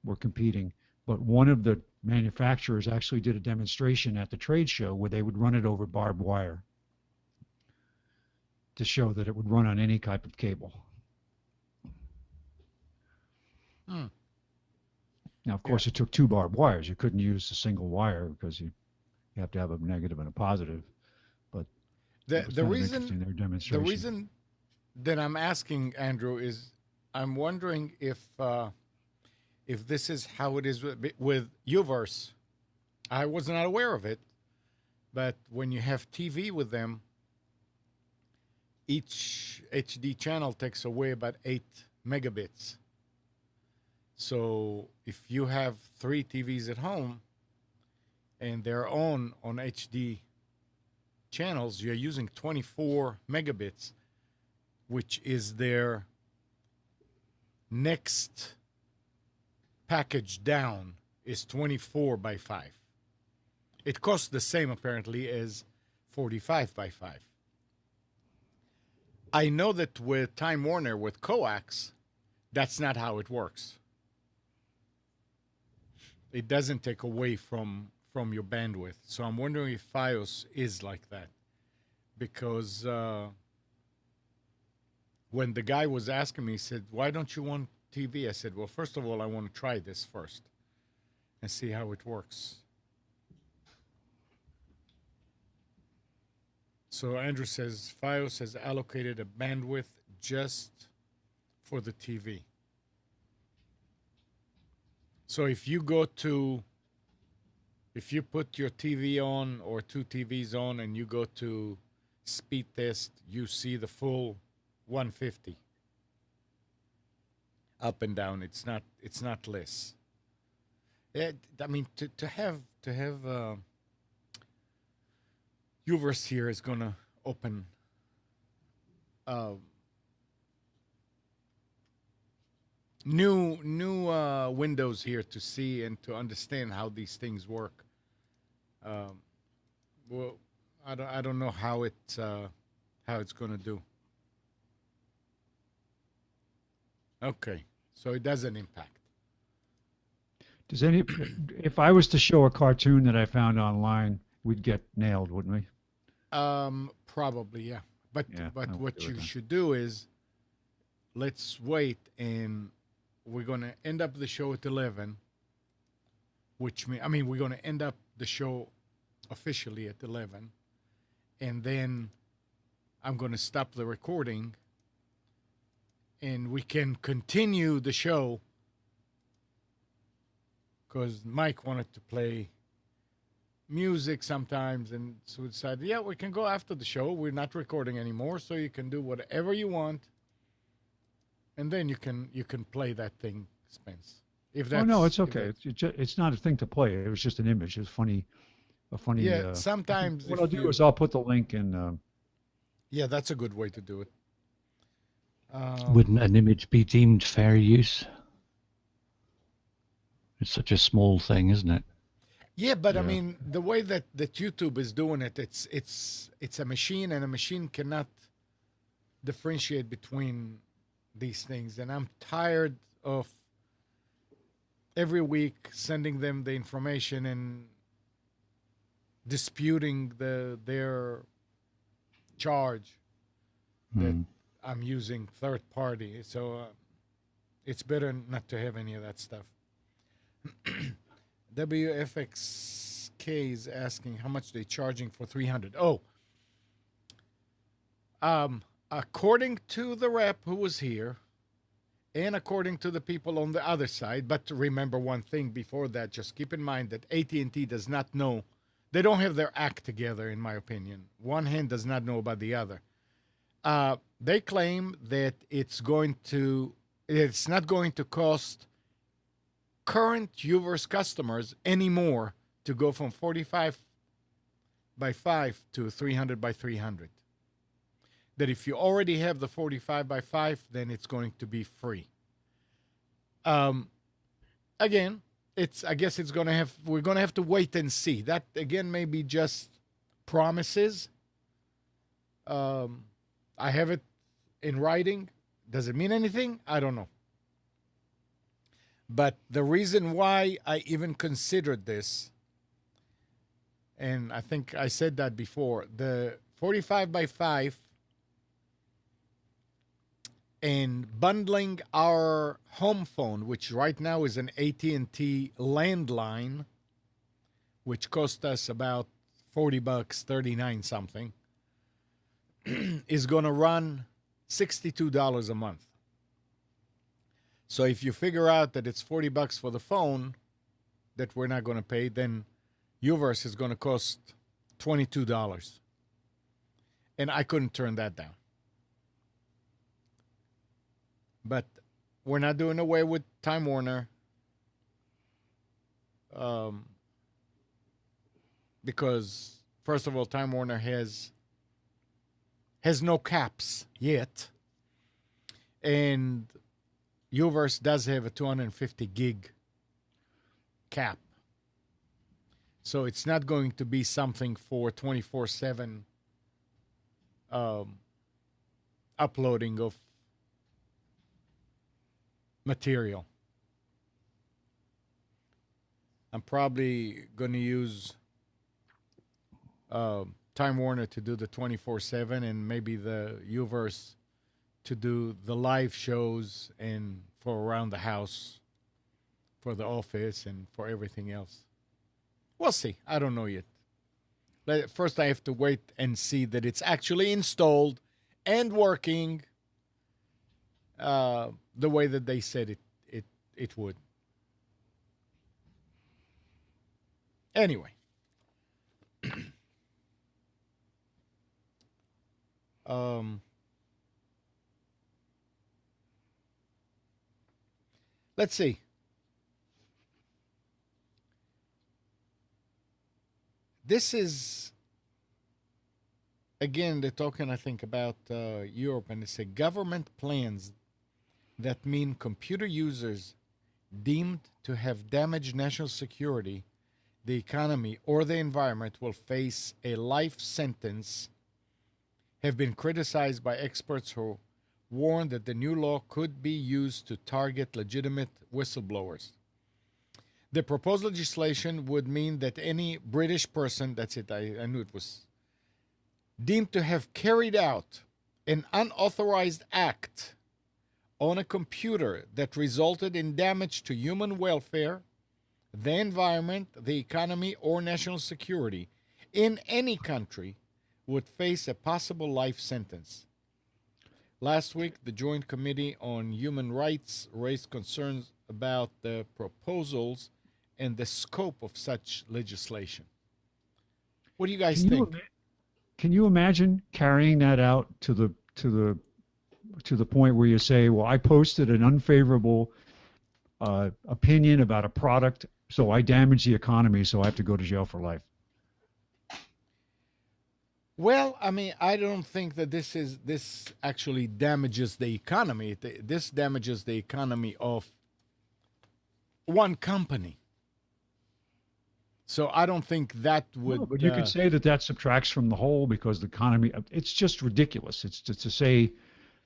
were competing. But one of the manufacturers actually did a demonstration at the trade show where they would run it over barbed wire to show that it would run on any type of cable. Hmm. Now, of course, it took 2 barbed wires. You couldn't use a single wire because you have to have a negative and a positive. But the reason that I'm asking, Andrew, is I'm wondering if this is how it is with UVerse. I was not aware of it, but when you have TV with them, each HD channel takes away about 8 megabits. So if you have 3 TVs at home and they're on HD channels, you're using 24 megabits, which is their next package down is 24 by 5. It costs the same apparently as 45 by 5. I know that with Time Warner, with coax, that's not how it works. It doesn't take away from your bandwidth. So I'm wondering if Fios is like that. Because when the guy was asking me, he said, why don't you want TV? I said, well, first of all, I want to try this first and see how it works. So Andrew says, Fios has allocated a bandwidth just for the TV. So if you put your TV on or 2 TVs on and you go to speed test, you see the full 150 up and down. It's not less. I mean, to have UVerse here is going to open new windows here to see and to understand how these things work. Well, I don't know how it's going to do. Okay, so it doesn't impact. If I was to show a cartoon that I found online, we'd get nailed, wouldn't we? Probably, yeah. But Yeah, what you should do is, let's wait, and we're going to end up the show at 11, which means, we're going to end up the show officially at 11, and then I'm going to stop the recording, and we can continue the show, because Mike wanted to play music sometimes, and so we decided, yeah, we can go after the show. We're not recording anymore, so you can do whatever you want, and then you can play that thing, Spence. If that's, no, it's okay. It's not a thing to play. It was just an image. It's funny. Yeah, sometimes what I'll do is I'll put the link in. Yeah, that's a good way to do it. Wouldn't an image be deemed fair use? It's such a small thing, isn't it? Yeah, but yeah. The way that YouTube is doing it, it's a machine, and a machine cannot differentiate between these things. And I'm tired of every week sending them the information and disputing their charge that I'm using third party. So it's better not to have any of that stuff. WFXK is asking how much they're charging for 300. According to the rep who was here, and according to the people on the other side, but remember one thing before that, just keep in mind that AT&T does not know, they don't have their act together, in my opinion. One hand does not know about the other. They claim that it's not going to cost current UVerse customers anymore to go from 45 by 5 to 300 by 300. That if you already have the 45 by 5, then it's going to be free. Again, I guess we're going to have to wait and see. That again may be just promises. I have it in writing. Does it mean anything? I don't know. But the reason why I even considered this, and I think I said that before, the 45 by 5 and bundling our home phone, which right now is an AT&T landline, which cost us about $40, 39 something, is going to run $62 a month. So if you figure out that it's $40 for the phone that we're not going to pay, then Uverse is going to cost $22. And I couldn't turn that down. But we're not doing away with Time Warner. Because, first of all, Time Warner has no caps yet. And Uverse does have a 250 gig cap. So it's not going to be something for 24/7 uploading of material. I'm probably going to use Time Warner to do the 24/7 and maybe the Uverse to do the live shows and for around the house, for the office and for everything else. We'll see. I don't know yet. First, I have to wait and see that it's actually installed and working the way that they said it would. Anyway. Let's see. This is, again, they're talking, I think, about Europe, and they say government plans that mean computer users deemed to have damaged national security, the economy, or the environment will face a life sentence have been criticized by experts who warn that the new law could be used to target legitimate whistleblowers. The proposed legislation would mean that any British person, that's it, I knew it was, deemed to have carried out an unauthorized act on a computer that resulted in damage to human welfare, the environment, the economy, or national security in any country would face a possible life sentence. Last week, the Joint Committee on Human Rights raised concerns about the proposals and the scope of such legislation. What do you guys think? Can you imagine carrying that out to the point where you say, well, I posted an unfavorable opinion about a product, so I damaged the economy, so I have to go to jail for life? Well, I mean, I don't think that this actually damages the economy. This damages the economy of one company. So I don't think that would. No, but you could say that subtracts from the whole because the economy. It's just ridiculous. It's just to say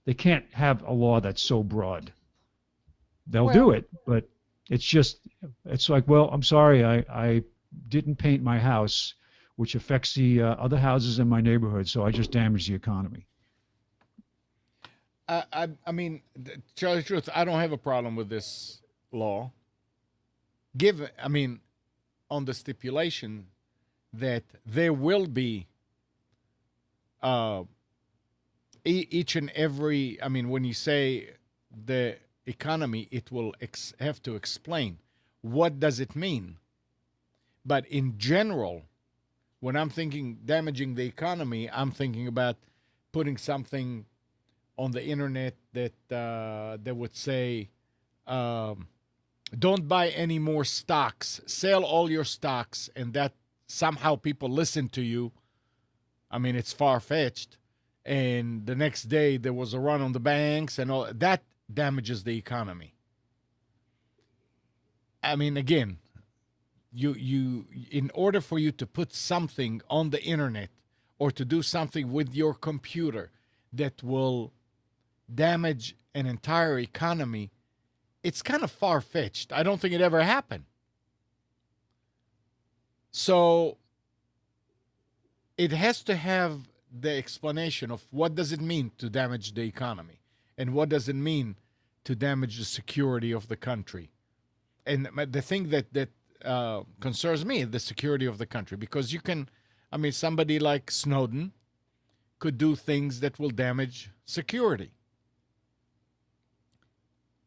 they can't have a law that's so broad. They'll do it, but it's like, well, I'm sorry, I didn't paint my house, which affects the other houses in my neighborhood, so I just damaged the economy. I mean, to tell you the truth, I don't have a problem with this law. On the stipulation that there will be each and every, when you say the economy, it will have to explain what does it mean. But in general, when I'm thinking damaging the economy, I'm thinking about putting something on the internet that would say, don't buy any more stocks, sell all your stocks, and that somehow people listen to you. I mean, it's far-fetched. And the next day there was a run on the banks and all that damages the economy. I mean, again, in order for you to put something on the internet or to do something with your computer that will damage an entire economy, it's kind of far-fetched. I don't think it ever happened. So it has to have the explanation of what does it mean to damage the economy and what does it mean to damage the security of the country. And the thing that concerns me is the security of the country, because you can, I mean, somebody like Snowden could do things that will damage security.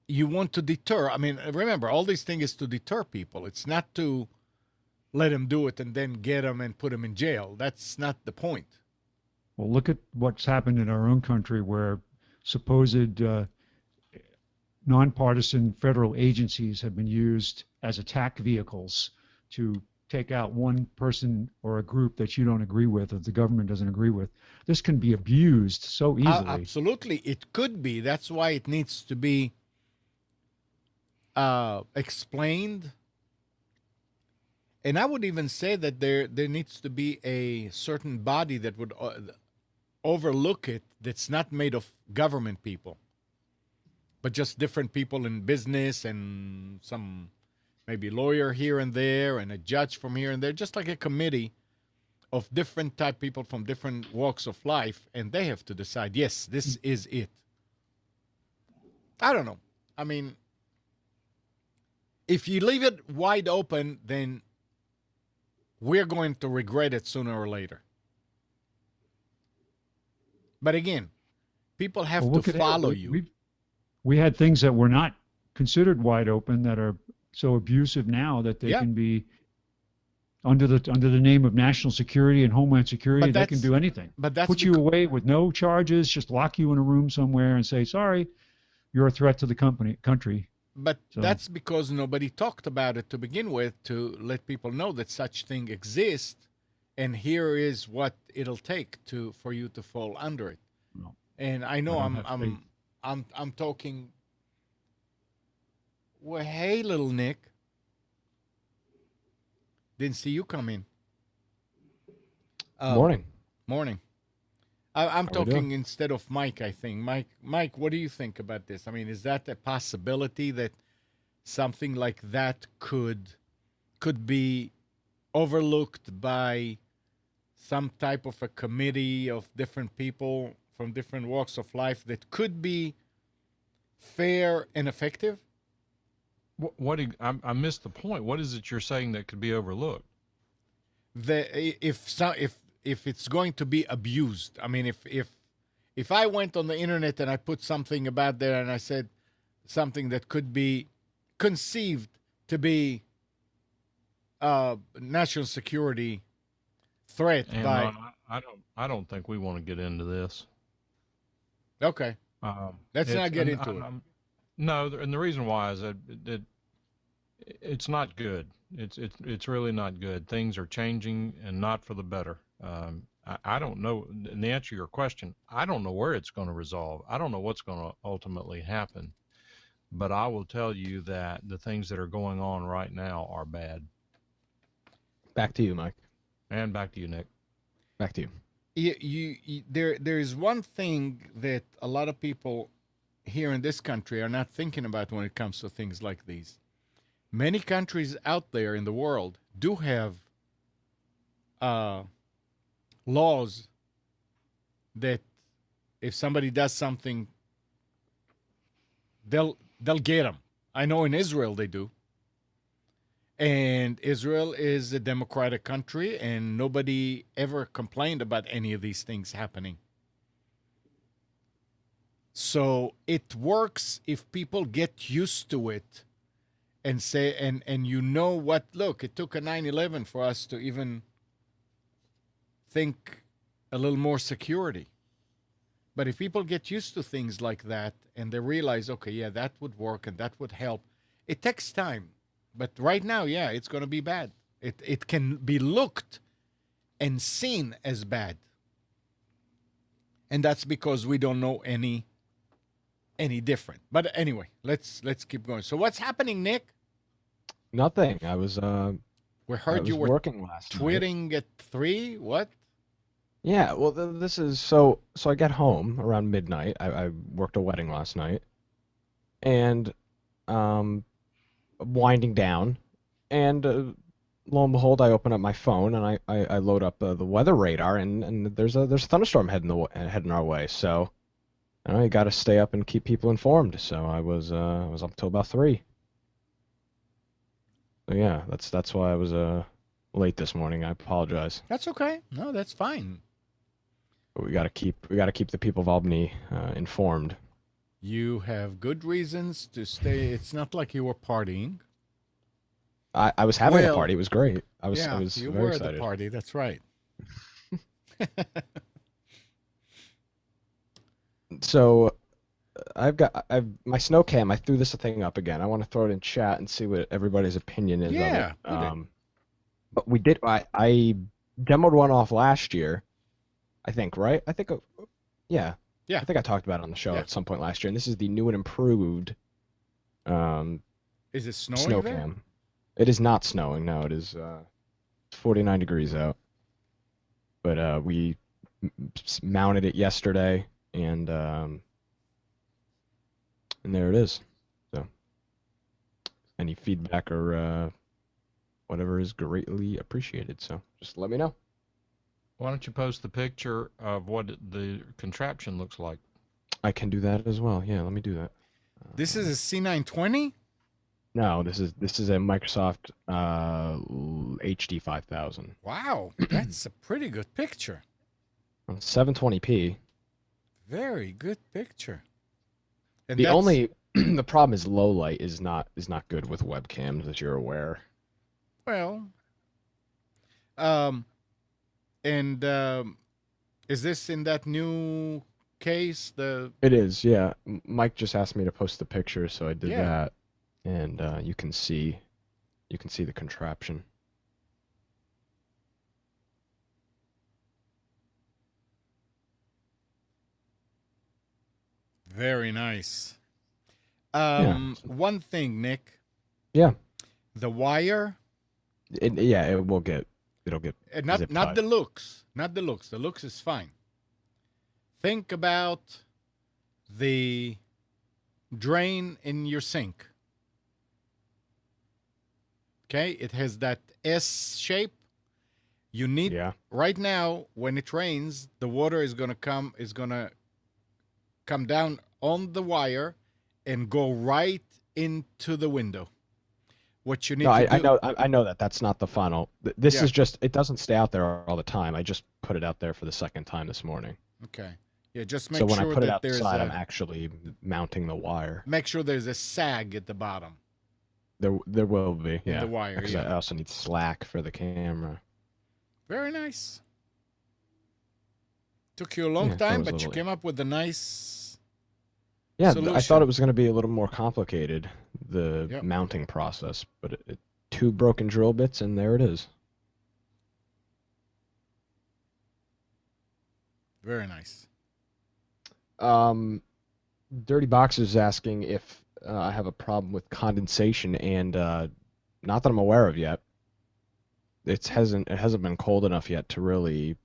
You want to deter. I mean, remember, all these things is to deter people. It's not to let them do it and then get them and put them in jail. That's not the point. Well, look at what's happened in our own country where supposed nonpartisan federal agencies have been used as attack vehicles to take out one person or a group that you don't agree with or the government doesn't agree with. This can be abused so easily. Absolutely. It could be. That's why it needs to be explained. And I would even say that there needs to be a certain body that would overlook it, that's not made of government people, but just different people in business and some maybe lawyer here and there and a judge from here and there, just like a committee of different type people from different walks of life, and they have to decide, yes, this is it. I don't know. I mean, if you leave it wide open, then we're going to regret it sooner or later. But again, people have to follow you. We had things that were not considered wide open that are so abusive now that they can be under the name of national security and homeland security. They can do anything. But that's put you away with no charges, just lock you in a room somewhere and say, sorry, you're a threat to the country. But that's because nobody talked about it to begin with, to let people know that such thing exists, and here is what it'll take for you to fall under it. No. And I know I'm talking. Well, hey, little Nick. Didn't see you come in. Morning. Morning. I'm talking instead of Mike, I think. Mike, what do you think about this? I mean, is that a possibility that something like that could be overlooked by some type of a committee of different people from different walks of life that could be fair and effective? I missed the point. What is it you're saying that could be overlooked? If it's going to be abused. I mean, if I went on the internet and I put something about there and I said something that could be conceived to be national security threat by. I don't think we want to get into this. Okay. Let's not get into it. No, and the reason why is that it's not good. It's really not good. Things are changing and not for the better. I don't know. And the answer to your question, I don't know where it's going to resolve. I don't know what's going to ultimately happen. But I will tell you that the things that are going on right now are bad. Back to you, Mike. And back to you, Nick. Back to you. There is one thing that a lot of people here in this country are not thinking about when it comes to things like these. Many countries out there in the world do have laws that if somebody does something, they'll get them. I know in Israel they do. And Israel is a democratic country, and nobody ever complained about any of these things happening. So it works if people get used to it and say, and you know what, look, it took a 9/11 for us to even think a little more security. But if people get used to things like that and they realize, okay, yeah, that would work and that would help, it takes time. But right now, yeah, it's going to be bad. It can be looked and seen as bad. And that's because we don't know any different. But anyway, let's keep going. So what's happening, Nick? Nothing. I was We I heard was you were working last night. tweeting at 3. What? Yeah, well, this is so. So I get home around midnight. I worked a wedding last night, and um, winding down, and lo and behold, I open up my phone and I load up the weather radar, and there's a thunderstorm heading our way. So, you know, you got to stay up and keep people informed. So I was up till about 3. So yeah, that's why I was late this morning. I apologize. That's okay. No, that's fine. But we got to keep the people of Albany informed. You have good reasons to stay. It's not like you were partying. I was having a Well, party. It was great. I was you very were at excited. the party. That's right. So I've my snow cam. I threw this thing up again. I want to throw it in chat and see what everybody's opinion is Yeah, of put it. it. But we did. I demoed one off last year, I think, right? I think, yeah. Yeah. I think I talked about it on the show Yeah. at some point last year. And this is the new and improved Is it snowing snow there? cam. It is not snowing. No, it is 49 degrees out. But we mounted it yesterday, and there it is. So any feedback or whatever is greatly appreciated. So just let me know. Why don't you post the picture of what the contraption looks like? I can do that as well. Yeah, let me do that. This is a C920? No, this is a Microsoft HD 5000 Wow, that's a pretty good picture. on 720p. Very good picture. And The that's- only the problem is low light is not good with webcams, as you're aware. Well, is this in that new case? It is, yeah. Mike just asked me to post the picture, so I did Yeah. that, and you can see the contraption. Very nice. Yeah. One thing, Nick. Yeah. The wire. It'll get Not zip not tied. the looks. Not the looks. The looks is fine. Think about the drain in your sink. Okay, it has that S shape. You need Yeah. right now when it rains, the water is gonna come down on the wire and go right into the window. What you need No, to do. I know that that's not the funnel. This Yeah. is just, it doesn't stay out there all the time. I just put it out there for the second time this morning. Okay. Yeah, just make So when sure I put it that there's outside, a, I'm actually mounting the wire. make sure there's a sag at the bottom. There will be, In yeah. the wire, Because yeah. I also need slack for the camera. Very nice. Took you a long Yeah, that time, was but you lovely. came up with a nice. Yeah, I Solution. thought it was going to be a little more complicated, the Yep. mounting process, but two broken drill bits, and there it is. Very nice. Dirty Box is asking if I have a problem with condensation, and not that I'm aware of yet. It hasn't been cold enough yet to really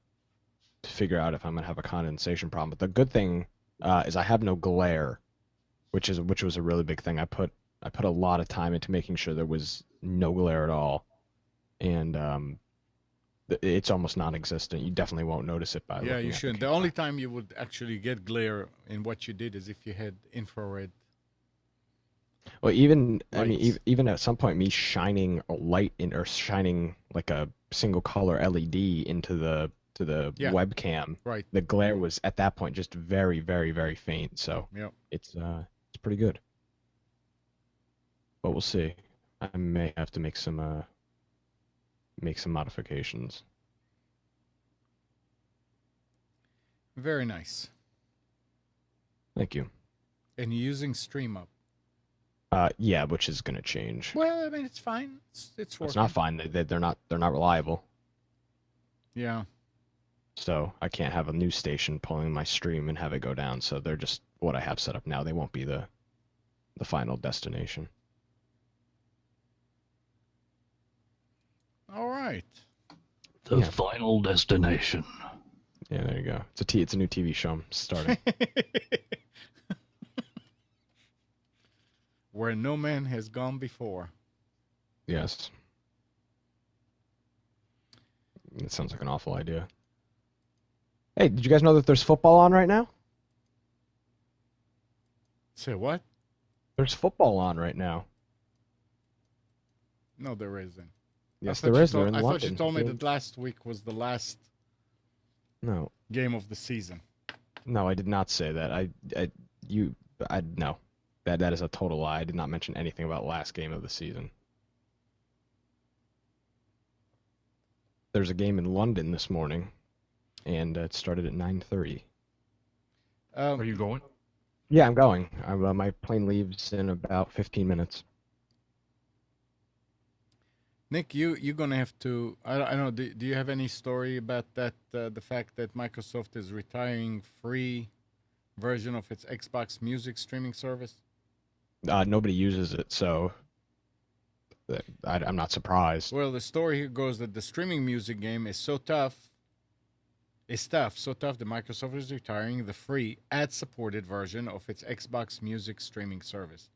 figure out if I'm gonna have a condensation problem. But the good thing is I have no glare, which was a really big thing. I put a lot of time into making sure there was no glare at all, and it's almost non-existent. You definitely won't notice it by Yeah, looking you at the shouldn't. The camera. only time you would actually get glare in what you did is if you had infrared. Well, even I mean, Lights. even at some point, me shining a light in or shining like a single color LED into the Yeah. webcam, Right. the glare was at that point just very, very, very faint. So Yep. it's pretty good. But we'll see. I may have to make some modifications. Very nice. Thank you. And you're using StreamUp. Yeah, which is gonna change. Well, I mean, it's fine. It's working. It's not fine. They're not reliable. Yeah. So I can't have a news station pulling my stream and have it go down. So they're just what I have set up now. They won't be the final destination. All right. The Yeah. final destination. Yeah, there you go. It's a new TV show I'm starting. Where no man has gone before. Yes. It sounds like an awful idea. Hey, did you guys know that there's football on right now? Say what? There's football on right now. No, there isn't. Yes, I thought there you is. They're told- in I London. thought you told me that last week was the last No, game of the season. no, I did not say that. No. That is a total lie. I did not mention anything about last game of the season. There's a game in London this morning, and it started at 9:30. Are you going? Yeah, I'm going. My plane leaves in about 15 minutes. Nick, you're gonna have to. I don't know. Do you have any story about that? The fact that Microsoft is retiring free version of its Xbox Music streaming service. Nobody uses it, so I'm not surprised. Well, the story here goes that the streaming music game is so tough. So tough that Microsoft is retiring the free ad-supported version of its Xbox Music streaming service.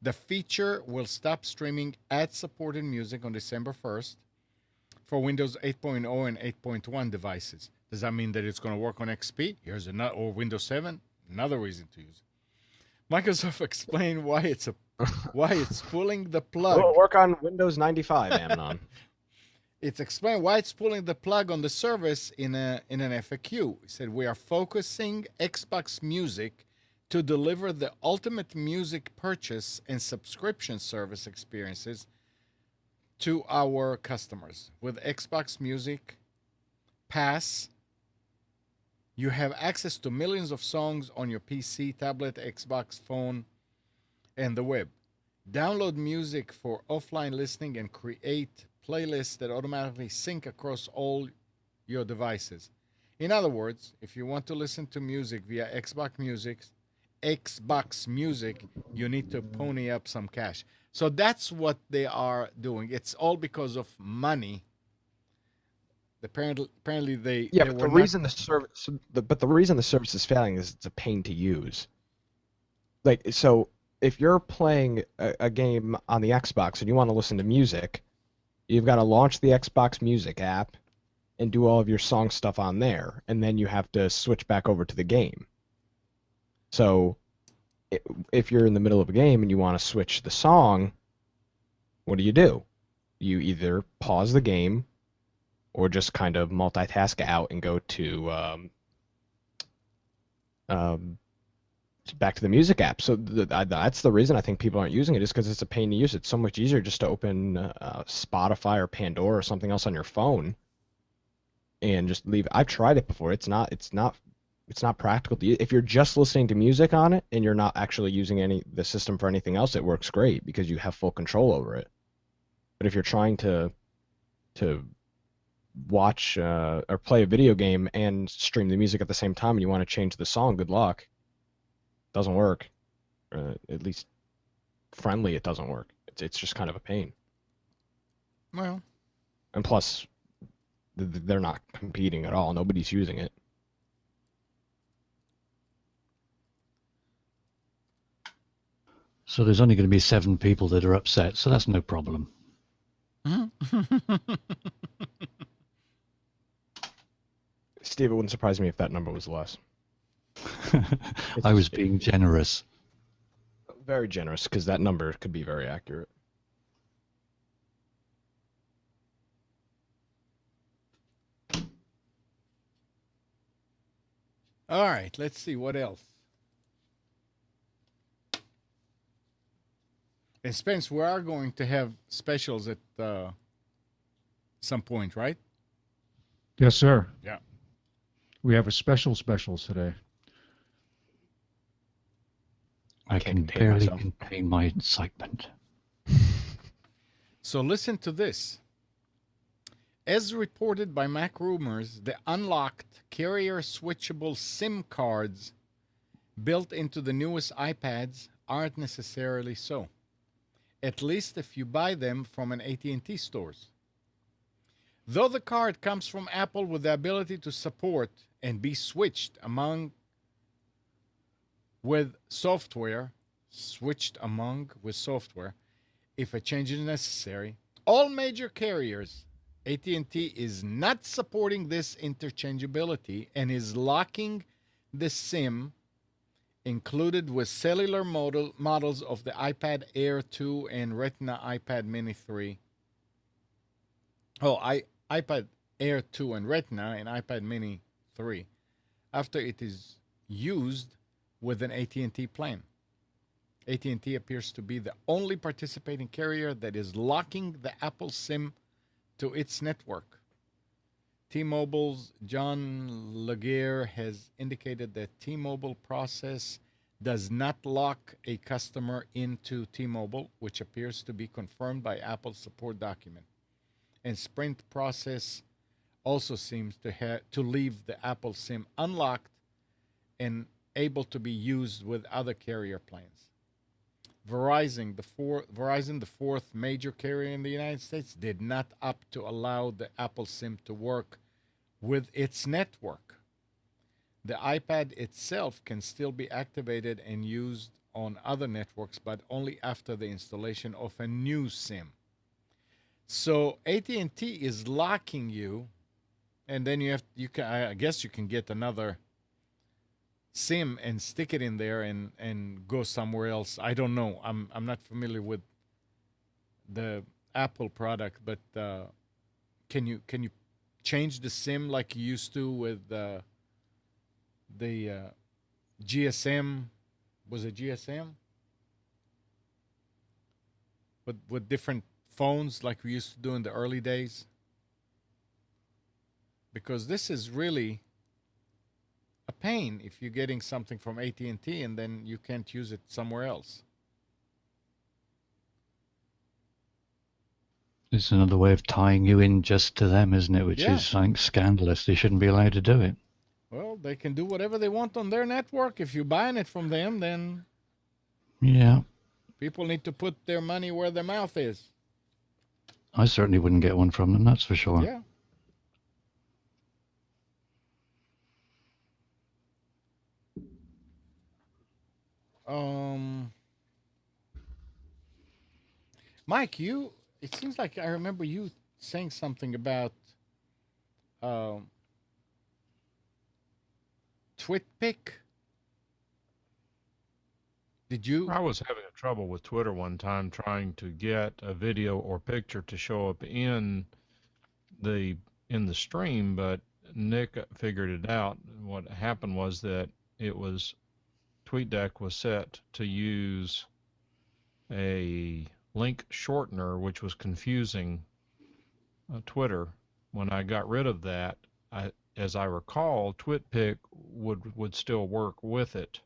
The feature will stop streaming ad-supported music on December 1st for Windows 8.0 and 8.1 devices. Does that mean that it's going to work on XP? Here's another, or Windows 7? Another reason to use it. Microsoft explained why it's pulling the plug. Will it work on Windows 95, Amnon? It's explained why it's pulling the plug on the service in an FAQ. It said, we are focusing Xbox Music to deliver the ultimate music purchase and subscription service experiences to our customers. With Xbox Music Pass, you have access to millions of songs on your PC, tablet, Xbox, phone, and the web. Download music for offline listening and create playlists that automatically sync across all your devices. In other words, if you want to listen to music via Xbox Music, you need to pony up some cash. So that's what they are doing. It's all because of money. Apparently they Yeah, they but were the not- reason the reason the service is failing is it's a pain to use. Like, so if you're playing a game on the Xbox and you want to listen to music, you've got to launch the Xbox Music app and do all of your song stuff on there, and then you have to switch back over to the game. So if you're in the middle of a game and you want to switch the song, what do? You either pause the game or just kind of multitask out and go to back to the music app. So that's the reason I think people aren't using it, is because it's a pain to use. It's so much easier just to open Spotify or Pandora or something else on your phone and just leave. I've tried it before. It's not practical to use. If you're just listening to music on it and you're not actually using the system for anything else, it works great because you have full control over it. But if you're trying to watch or play a video game and stream the music at the same time and you want to change the song, good luck. Doesn't work. At least friendly, it doesn't work. It's just kind of a pain. Well, And plus, they're not competing at all. Nobody's using it. So there's only going to be 7 people that are upset, so that's no problem. Steve, it wouldn't surprise me if that number was less. I was being generous. Very generous, because that number could be very accurate. all right, let's see what else. And Spence, we are going to have specials at some point, right? Yes, sir. Yeah. We have a specials today. I Can't can contain barely myself. contain my excitement. So listen to this. As reported by Mac Rumors, the unlocked carrier switchable SIM cards built into the newest iPads aren't necessarily so. At least if you buy them from an AT&T stores. Though the card comes from Apple with the ability to support and be switched among with software, if a change is necessary, all major carriers, AT&T is not supporting this interchangeability and is locking the SIM included with cellular models of the iPad Air 2 and Retina iPad Mini 3. iPad Air 2 and Retina and iPad Mini 3 after it is used with an AT&T plan. AT&T appears to be the only participating carrier that is locking the Apple SIM to its network. T-Mobile's John Legere has indicated that T-Mobile process does not lock a customer into T-Mobile, which appears to be confirmed by Apple's support document. And Sprint process also seems to leave the Apple SIM unlocked and able to be used with other carrier plans. Verizon, the fourth major carrier in the United States, did not opt to allow the Apple SIM to work with its network. The iPad itself can still be activated and used on other networks, but only after the installation of a new SIM. So AT&T is locking you, and then I guess you can get another SIM and stick it in there and go somewhere else. I don't know. I'm not familiar with the Apple product, but can you change the SIM like you used to with the GSM? Was it GSM? With different phones like we used to do in the early days? Because this is really a pain if you're getting something from AT&T and then you can't use it somewhere else. It's another way of tying you in just to them, isn't it? Which is, I think, scandalous. They shouldn't be allowed to do it. Well, they can do whatever they want on their network. If you're buying it from them, then yeah, people need to put their money where their mouth is. I certainly wouldn't get one from them, that's for sure. Yeah. Mike, it seems like I remember you saying something about TwitPic. Did you? I was having trouble with Twitter one time trying to get a video or picture to show up in the stream, but Nick figured it out. What happened was that TweetDeck was set to use a link shortener, which was confusing Twitter. When I got rid of that, as I recall, TwitPic would still work with it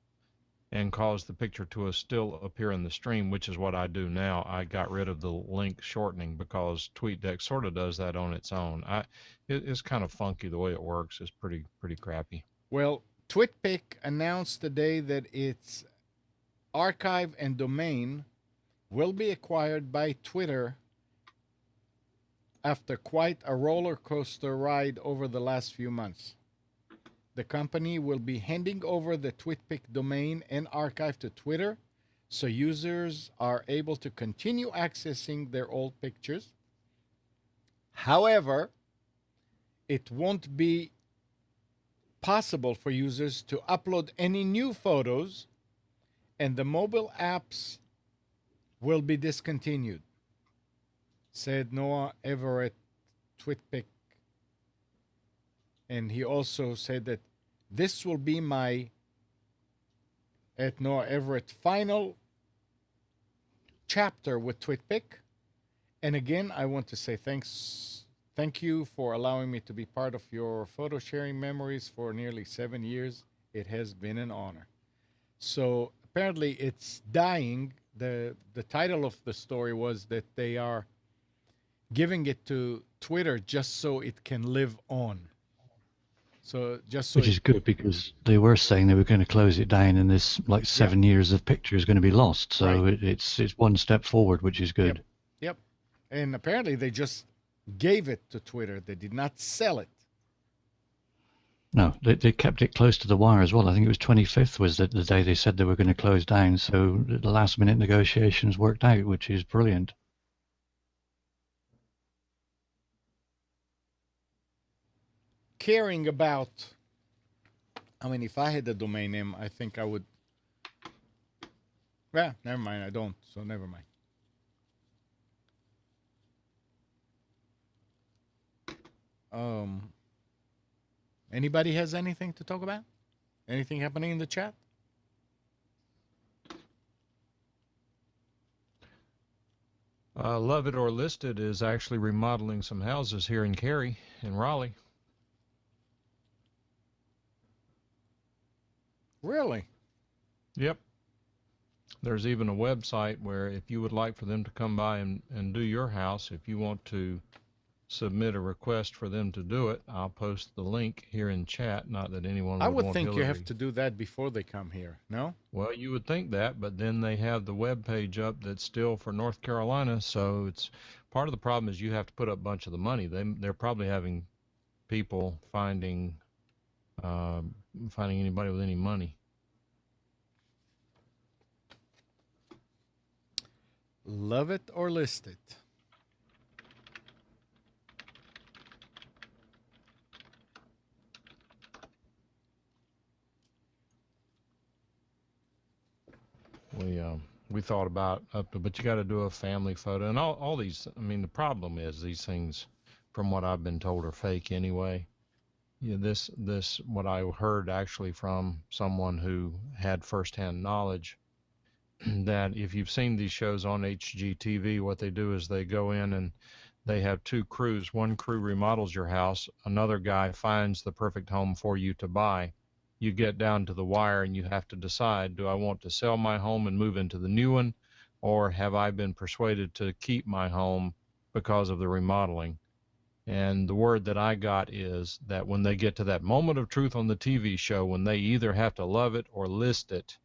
and cause the picture to still appear in the stream, which is what I do now. I got rid of the link shortening because TweetDeck sort of does that on its own. It's kind of funky the way it works. It's pretty crappy. Well, TwitPic announced today that its archive and domain will be acquired by Twitter after quite a roller coaster ride over the last few months. The company will be handing over the TwitPic domain and archive to Twitter so users are able to continue accessing their old pictures. However, it won't be possible for users to upload any new photos, and the mobile apps will be discontinued, said Noah Everett, TwitPic. And he also said that this will be at Noah Everett, final chapter with TwitPic. And again, I want to say thank you for allowing me to be part of your photo sharing memories for nearly 7 years. It has been an honor. So apparently it's dying. The title of the story was that they are giving it to Twitter just so it can live on. Which is good, because they were saying they were going to close it down, and this 7 years of pictures going to be lost. So right. It's one step forward, which is good. Yep. And apparently they just gave it to Twitter. They did not sell it. No, they kept it close to the wire as well. I think it was 25th was the day they said they were going to close down. So the last minute negotiations worked out, which is brilliant. Caring about, I mean, if I had the domain name, I think I would. Yeah, never mind. I don't, so never mind. Anybody has anything to talk about? Anything happening in the chat? Love It or Listed is actually remodeling some houses here in Cary, in Raleigh. Really? Yep. There's even a website where if you would like for them to come by and do your house, if you want to submit a request for them to do it, I'll post the link here in chat. Not that anyone would I would want think Hillary. you have to do that before they come here, no? Well, you would think that, but then they have the web page up that's still for North Carolina, so it's part of the problem is you have to put up a bunch of the money. They're probably having people finding anybody with any money. Love it or list it. We thought about but you got to do a family photo and all these. I mean, the problem is these things, from what I've been told, are fake anyway. Yeah, this what I heard actually from someone who had firsthand knowledge that if you've seen these shows on HGTV, what they do is they go in and they have two crews. One crew remodels your house. Another guy finds the perfect home for you to buy. You get down to the wire and you have to decide, do I want to sell my home and move into the new one, or have I been persuaded to keep my home because of the remodeling? And the word that I got is that when they get to that moment of truth on the TV show, when they either have to love it or list it,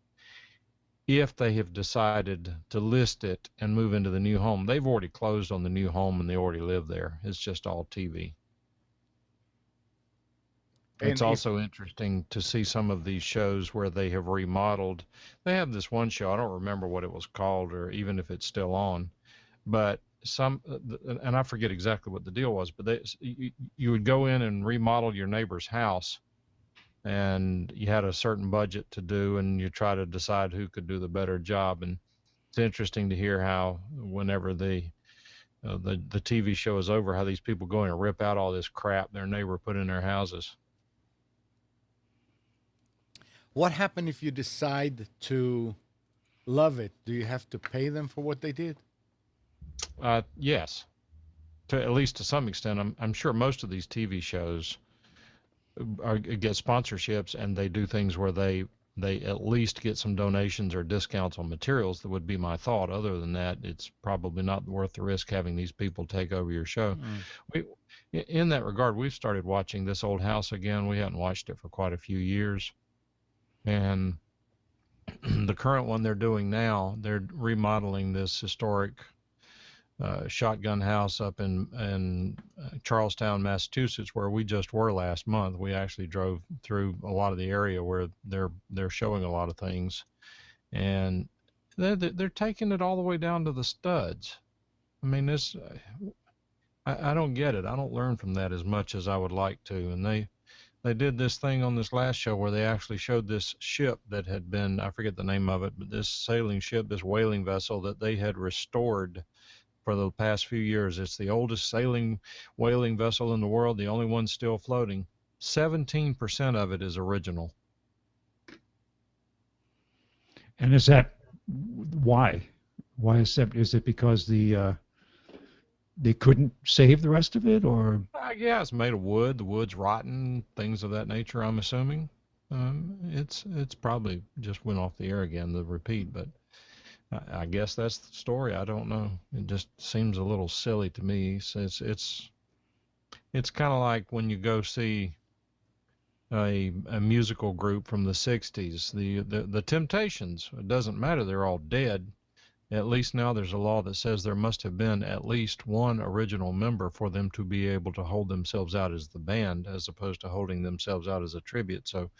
if they have decided to list it and move into the new home, they've already closed on the new home and they already live there. It's just all TV. And it's also interesting to see some of these shows where they have remodeled. They have this one show, I don't remember what it was called or even if it's still on, but and I forget exactly what the deal was, but you would go in and remodel your neighbor's house, and you had a certain budget to do, and you try to decide who could do the better job. And it's interesting to hear how whenever the TV show is over, how these people go in and rip out all this crap their neighbor put in their houses. What happened if you decide to love it? Do you have to pay them for what they did? Yes, at least to some extent. I'm sure most of these TV shows get sponsorships, and they do things where they at least get some donations or discounts on materials. That would be my thought. Other than that, it's probably not worth the risk having these people take over your show. In that regard, we've started watching This Old House again. We hadn't watched it for quite a few years. And the current one they're doing now, they're remodeling this historic shotgun house up in Charlestown, Massachusetts, where we just were last month. We actually drove through a lot of the area where they're showing a lot of things, and they're taking it all the way down to the studs. I mean, I don't get it. I don't learn from that as much as I would like to. And they did this thing on this last show where they actually showed this ship that had been, I forget the name of it, but this sailing ship, this whaling vessel that they had restored for the past few years. It's the oldest sailing whaling vessel in the world, the only one still floating. 17% of it is original. And is that why? Why is it because they couldn't save the rest of it, or? Yeah, it's made of wood. The wood's rotten, things of that nature, I'm assuming. It's probably just went off the air again, the repeat, but I guess that's the story. I don't know. It just seems a little silly to me. It's kind of like when you go see a musical group from the 60s, the Temptations. It doesn't matter, they're all dead. At least now there's a law that says there must have been at least one original member for them to be able to hold themselves out as the band, as opposed to holding themselves out as a tribute. So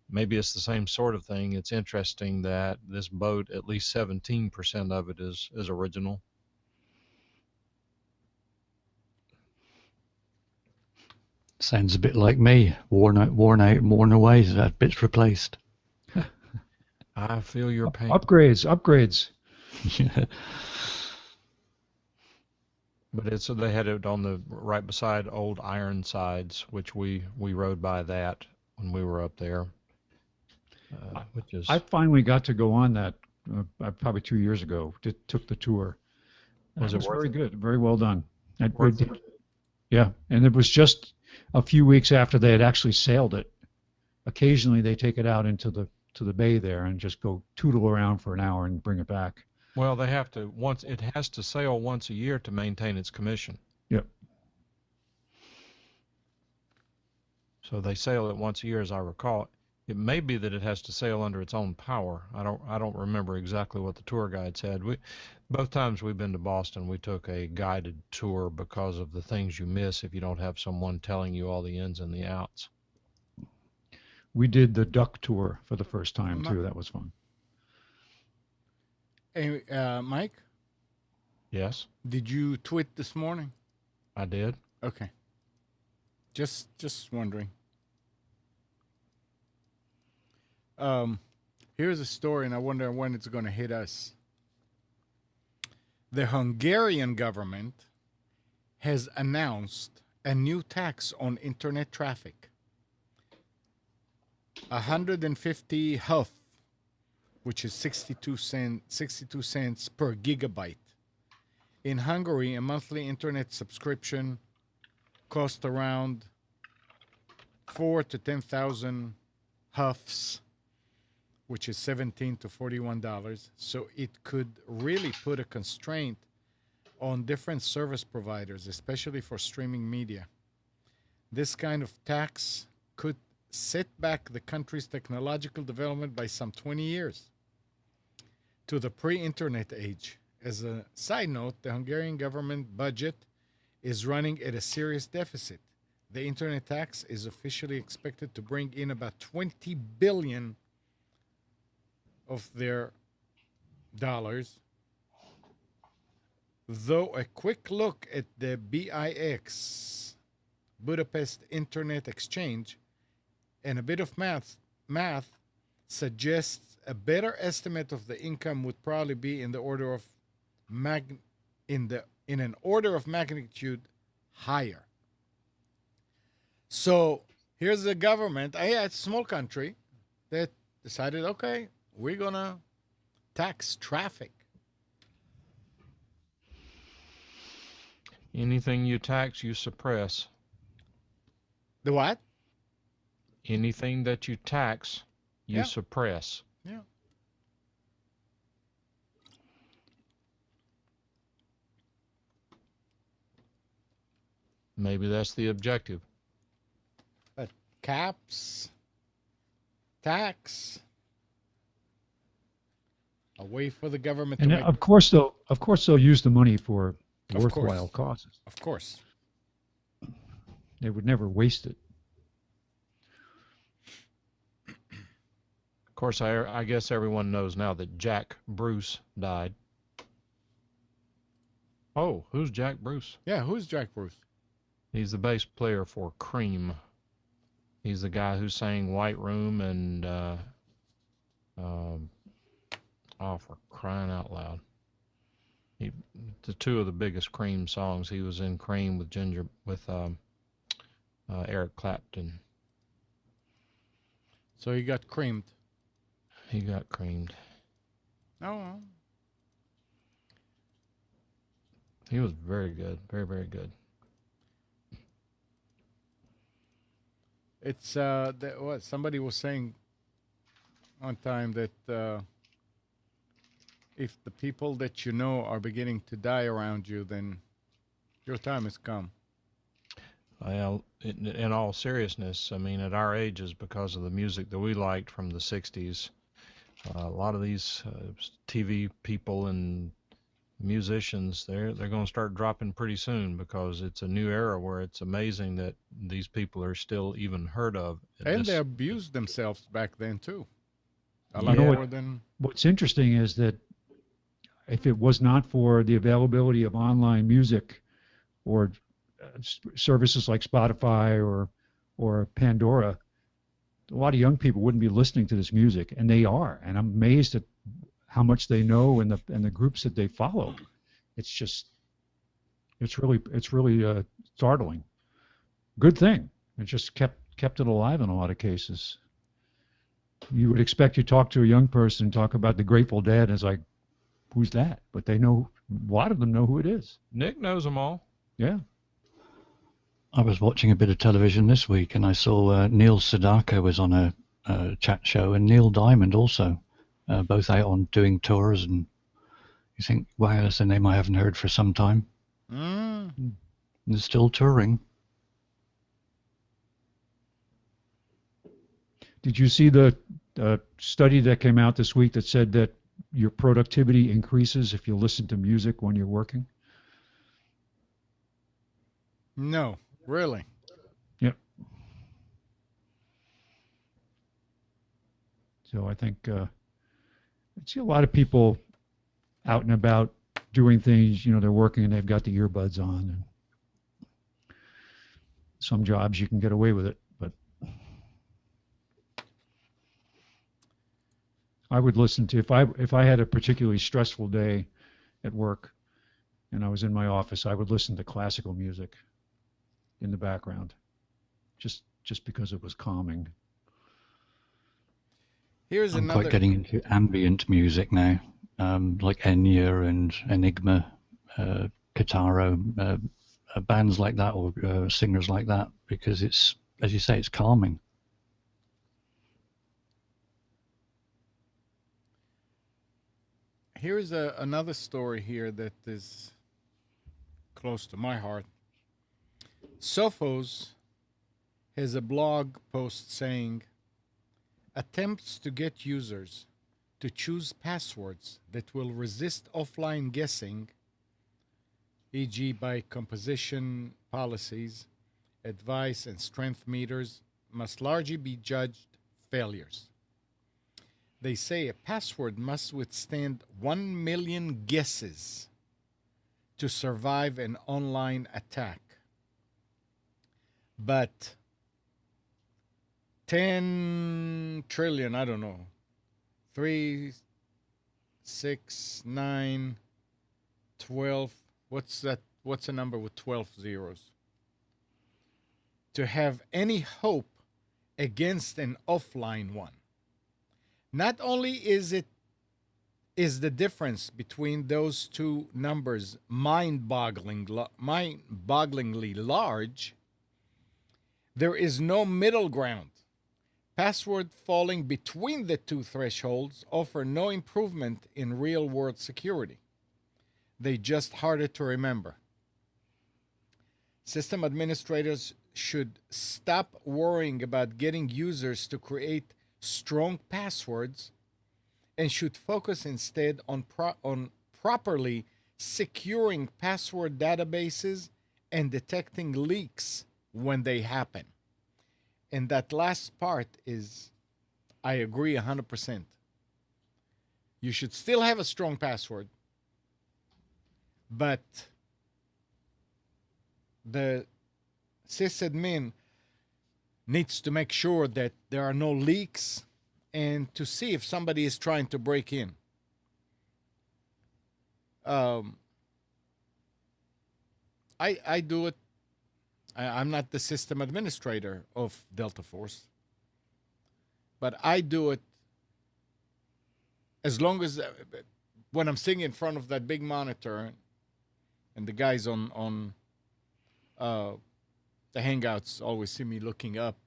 maybe it's the same sort of thing. It's interesting that this boat, at least 17% of it is original. Sounds a bit like me. Worn out, worn away. That bit's replaced. I feel your pain. Upgrades. Yeah. But they had it on the right beside Old Ironsides, which we rode by that when we were up there. Which is I finally got to go on that probably 2 years ago. Took the tour. Was It it was worth very it? good, very well done. Worth it? Yeah, and it was just a few weeks after they had actually sailed it. Occasionally they take it out into the bay there and just go tootle around for an hour and bring it back. Well, they have to it has to sail once a year to maintain its commission. Yep. So they sail it once a year, as I recall. It may be that it has to sail under its own power. I don't remember exactly what the tour guide said. Both times we've been to Boston, we took a guided tour because of the things you miss if you don't have someone telling you all the ins and the outs. We did the duck tour for the first time too. That was fun. Hey, Mike, Yes, did you tweet this morning? I did. Okay. Just wondering. Here's a story, and I wonder when it's going to hit us. The Hungarian government has announced a new tax on internet traffic. 150 HUF, which is 62 cents per gigabyte. In Hungary, a monthly internet subscription costs around 4 to 10,000 HUFs, which is $17 to $41. So it could really put a constraint on different service providers, especially for streaming media. This kind of tax could set back the country's technological development by some 20 years to the pre-internet age. As a side note, the Hungarian government budget is running at a serious deficit. The internet tax is officially expected to bring in about 20 billion of their dollars. Though a quick look at the BIX, Budapest Internet Exchange, and a bit of math suggests a better estimate of the income would probably be in the order of in an order of magnitude higher. So here's the government. It's a small country that decided, okay, we're gonna tax traffic. Anything you tax, you suppress. The what? Anything that you tax, you Yeah. suppress. Yeah. Maybe that's the objective. But caps, tax, a way for the government to And make. of course they'll use the money for Of worthwhile course. causes. Of course. They would never waste it. Of course, I guess everyone knows now that Jack Bruce died. Oh, who's Jack Bruce? Yeah, who's Jack Bruce? He's the bass player for Cream. He's the guy who sang White Room and, for crying out loud. The two of the biggest Cream songs. He was in Cream with Eric Clapton. So he got creamed. He got creamed. Oh. He was very good. Very, very good. It's what somebody was saying one time that if the people that you know are beginning to die around you, then your time has come. Well, in all seriousness, I mean, at our ages, because of the music that we liked from the 60s, A lot of these TV people and musicians, they're going to start dropping pretty soon because it's a new era where it's amazing that these people are still even heard of. And they abused themselves back then too. A You lot know more what- than What's interesting is that if it was not for the availability of online music or services like Spotify or Pandora, a lot of young people wouldn't be listening to this music, and they are. And I'm amazed at how much they know and the groups that they follow. It's really startling. Good thing. It just kept it alive in a lot of cases. You would expect you talk to a young person and talk about the Grateful Dead, and it's like, who's that? But they know, a lot of them know who it is. Nick knows them all. Yeah. I was watching a bit of television this week, and I saw Neil Sedaka was on a chat show, and Neil Diamond also, both out on doing tours. And you think, wow, that's a name I haven't heard for some time. And they're still touring. Did you see the study that came out this week that said that your productivity increases if you listen to music when you're working? no, really. Yep. So I think I see a lot of people out and about doing things. They're working and they've got the earbuds on. And some jobs you can get away with it, but I would listen to if I had a particularly stressful day at work and I was in my office, I would listen to classical music in the background, just because it was calming. Here's I'm another. quite getting into ambient music now, like Enya and Enigma, Kitaro, bands like that, or singers like that, because it's, as you say, it's calming. Here's another story here that is close to my heart. Sophos has a blog post saying, attempts to get users to choose passwords that will resist offline guessing, e.g. by composition policies, advice, and strength meters, must largely be judged failures. They say a password must withstand 1 million guesses to survive an online attack. But 10 trillion, I don't know, 3, 6, 9, 12, what's that? What's a number with 12 zeros? To have any hope against an offline one. Not only is the difference between those two numbers mind-bogglingly large, there is no middle ground. Password falling between the two thresholds offer no improvement in real-world security. They just harder to remember. System administrators should stop worrying about getting users to create strong passwords and should focus instead on properly securing password databases and detecting leaks when they happen. And that last part is, I agree 100%. You should still have a strong password, but the sysadmin needs to make sure that there are no leaks and to see if somebody is trying to break in. I do it. I'm not the system administrator of Delta Force, but I do it as long as when I'm sitting in front of that big monitor and the guys on the Hangouts always see me looking up.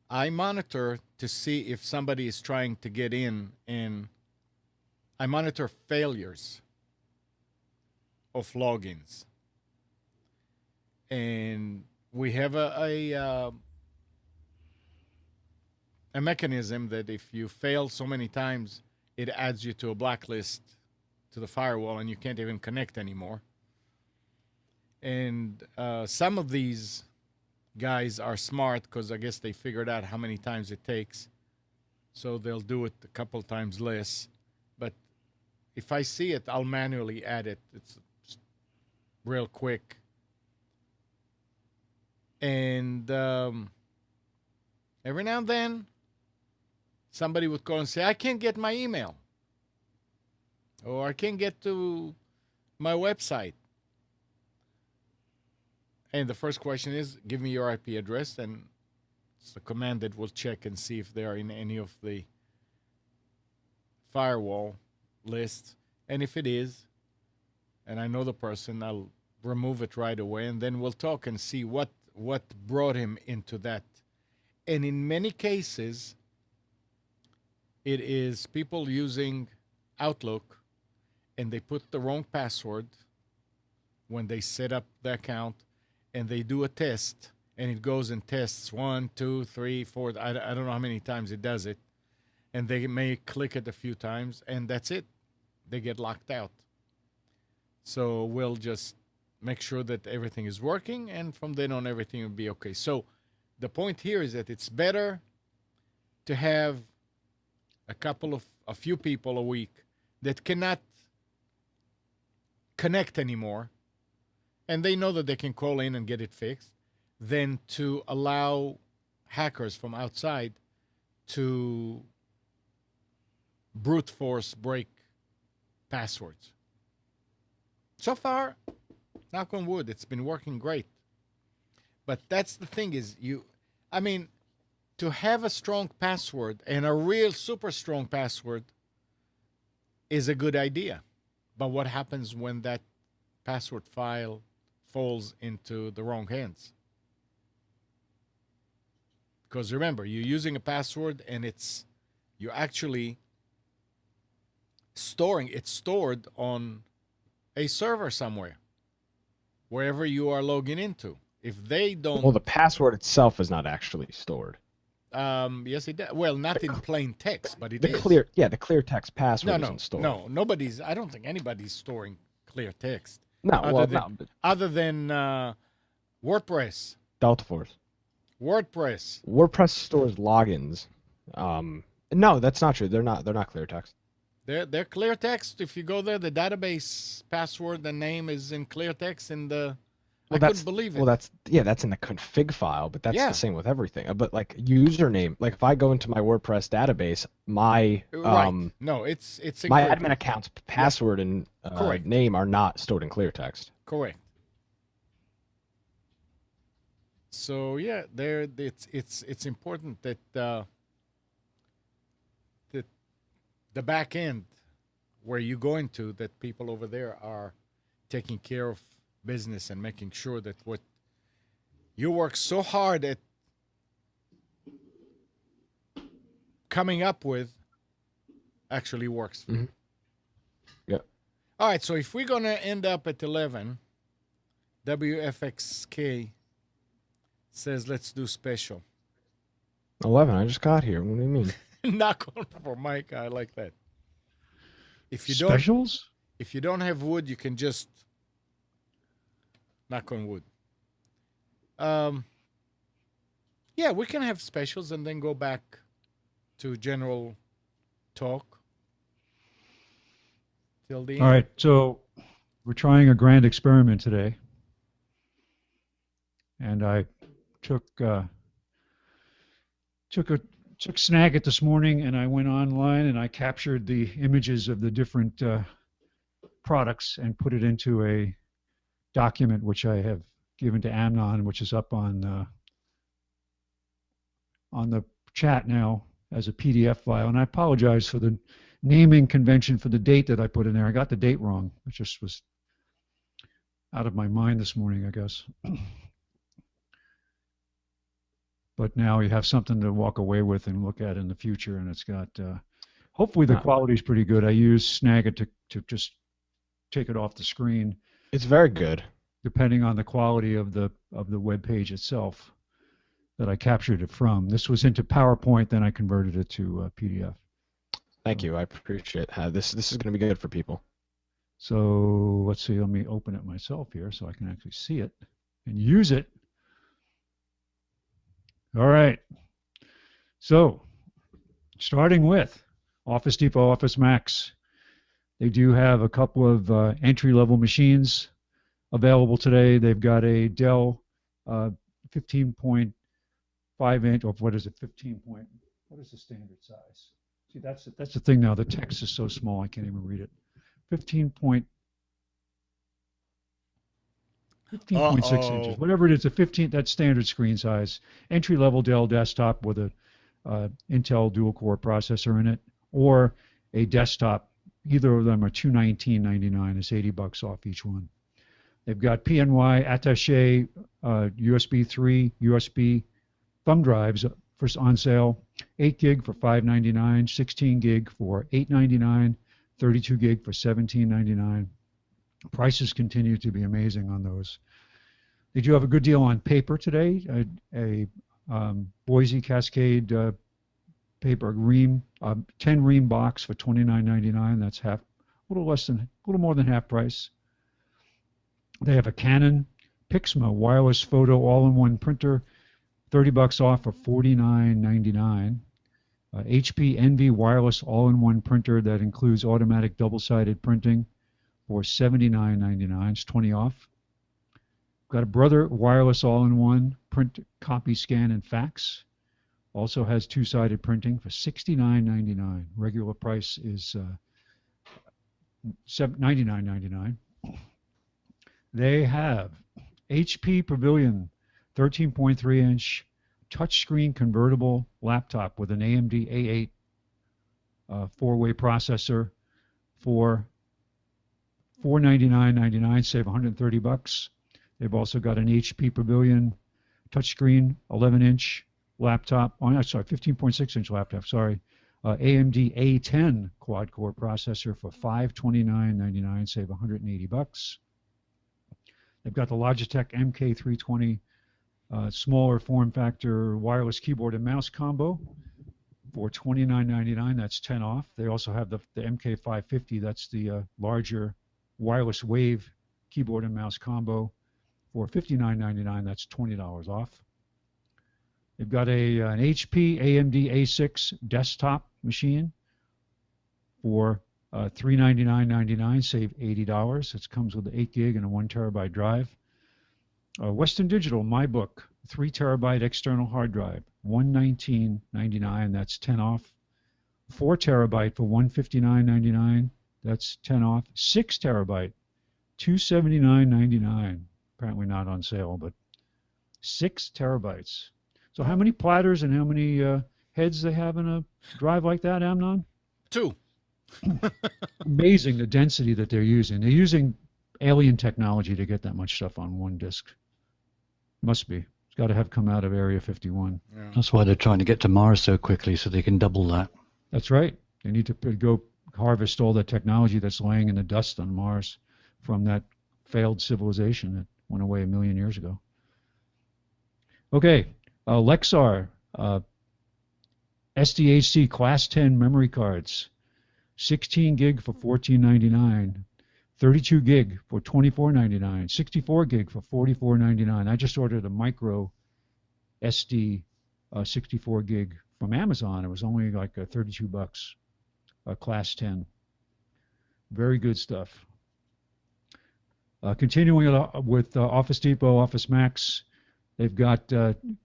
I monitor to see if somebody is trying to get in, and I monitor failures of logins. And we have an a mechanism that if you fail so many times, it adds you to a blacklist to the firewall, and you can't even connect anymore. And some of these guys are smart because I guess they figured out how many times it takes, so they'll do it a couple times less. But if I see it, I'll manually add it. It's real quick. And every now and then, somebody would call and say, I can't get my email, or I can't get to my website. And the first question is, give me your IP address, and it's the command that will check and see if they are in any of the firewall lists. And if it is, and I know the person, I'll remove it right away, and then we'll talk and see what brought him into that. And in many cases, it is people using Outlook, and they put the wrong password when they set up the account, and they do a test, and it goes and tests 1, 2, 3, 4. I don't know how many times it does it, and they may click it a few times, and that's it. They get locked out. So we'll just make sure that everything is working, and from then on, everything will be okay. So the point here is that it's better to have a few people a week that cannot connect anymore, and they know that they can call in and get it fixed, than to allow hackers from outside to brute force break passwords. So far, knock on wood, it's been working great. But that's the thing is, to have a strong password, and a real super strong password, is a good idea. But what happens when that password file falls into the wrong hands? Because remember, you're using a password, and you're actually it's stored on a server somewhere, wherever you are logging into. If they don't... Well, the password itself is not actually stored. Yes, it does. Well, not in plain text, but it is. The clear text password isn't stored. No, I don't think anybody's storing clear text. No, other than WordPress. Deltaforce. WordPress stores logins. No, that's not true. They're not clear text. They're clear text. If you go there, the database password, the name is in clear text, and I couldn't believe it. Well, that's in the config file, but that's the same with everything. But like username, like if I go into my WordPress database, my it's my admin account's password and name are not stored in clear text. Correct. So yeah, it's important that the back end where you go into, that people over there are taking care of business and making sure that what you work so hard at coming up with actually works. Mm-hmm. Yeah. All right, so if we're going to end up at 11, WFXK says let's do special. 11, I just got here. What do you mean? Knock on for Mike. I like that. If you Specials? If you don't have wood, you can just knock on wood. Yeah, we can have specials and then go back to general talk till the end. All right, so we're trying a grand experiment today, and I took Snagit this morning, and I went online and I captured the images of the different products and put it into a document which I have given to Amnon, which is up on the chat now as a PDF file. And I apologize for the naming convention for the date that I put in there. I got the date wrong. It just was out of my mind this morning, I guess. But now you have something to walk away with and look at in the future, and it's got, hopefully the quality is pretty good. I use Snagit to just take it off the screen. It's very good. Depending on the quality of the web page itself. that I captured it from. This was into PowerPoint, then I converted it to PDF. Thank you. I appreciate it. This is going to be good for people. So let's see. Let me open it myself here so I can actually see it and use it. All right. So starting with Office Depot Office Max. They do have a couple of entry-level machines available today. They've got a Dell 15.5 inch, or what is it, 15 point, what is the standard size? See, that's the thing now. The text is so small I can't even read it. 15.6 inches, whatever it is, a 15, that's standard screen size. Entry-level Dell desktop with a Intel dual-core processor in it, or a desktop. Either of them are $219.99. It's $80 off each one. They've got PNY Attaché USB 3 USB thumb drives on sale. 8 gig for $5.99, 16 gig for $8.99, 32 gig for $17.99. Prices continue to be amazing on those. They do have a good deal on paper today. A Boise Cascade paper ream, 10 ream box for $29.99. That's a little more than half price. They have a Canon Pixma wireless photo all-in-one printer, $30 off for $49.99. HP Envy wireless all-in-one printer that includes automatic double-sided printing for $79.99. It's 20 off. Got a Brother wireless all-in-one print, copy, scan, and fax. Also has two-sided printing for $69.99. Regular price is $99.99. They have HP Pavilion 13.3-inch touchscreen convertible laptop with an AMD A8 four-way processor for $499.99, save $130. They've also got an HP Pavilion touchscreen 11-inch laptop. Oh, no, sorry, 15.6-inch laptop. Sorry, AMD A10 quad-core processor for $529.99, save $180. They've got the Logitech MK320 smaller form factor wireless keyboard and mouse combo for $29.99. That's 10 off. They also have the MK550. That's the larger wireless wave keyboard and mouse combo for $59.99. That's $20 off. They've got an HP AMD A6 desktop machine for $399.99, save $80. It comes with an 8 gig and a 1 terabyte drive. Western Digital MyBook 3 terabyte external hard drive, $119.99. That's 10 off. 4 terabyte for $159.99. That's 10 off. 6 terabyte, $279.99. Apparently not on sale, but 6 terabytes. So how many platters and how many heads they have in a drive like that, Amnon? 2. Amazing the density that they're using. They're using alien technology to get that much stuff on one disk. Must be. It's got to have come out of Area 51. Yeah. That's why they're trying to get to Mars so quickly, so they can double that. That's right. They need to go harvest all the technology that's laying in the dust on Mars from that failed civilization that went away 1 million years ago. Okay, Lexar SDHC Class 10 memory cards, 16 gig for $14.99, 32 gig for $24.99, 64 gig for $44.99. I just ordered a micro SD 64 gig from Amazon. It was only like $32, Class 10. Very good stuff. Continuing with Office Depot, Office Max, they've got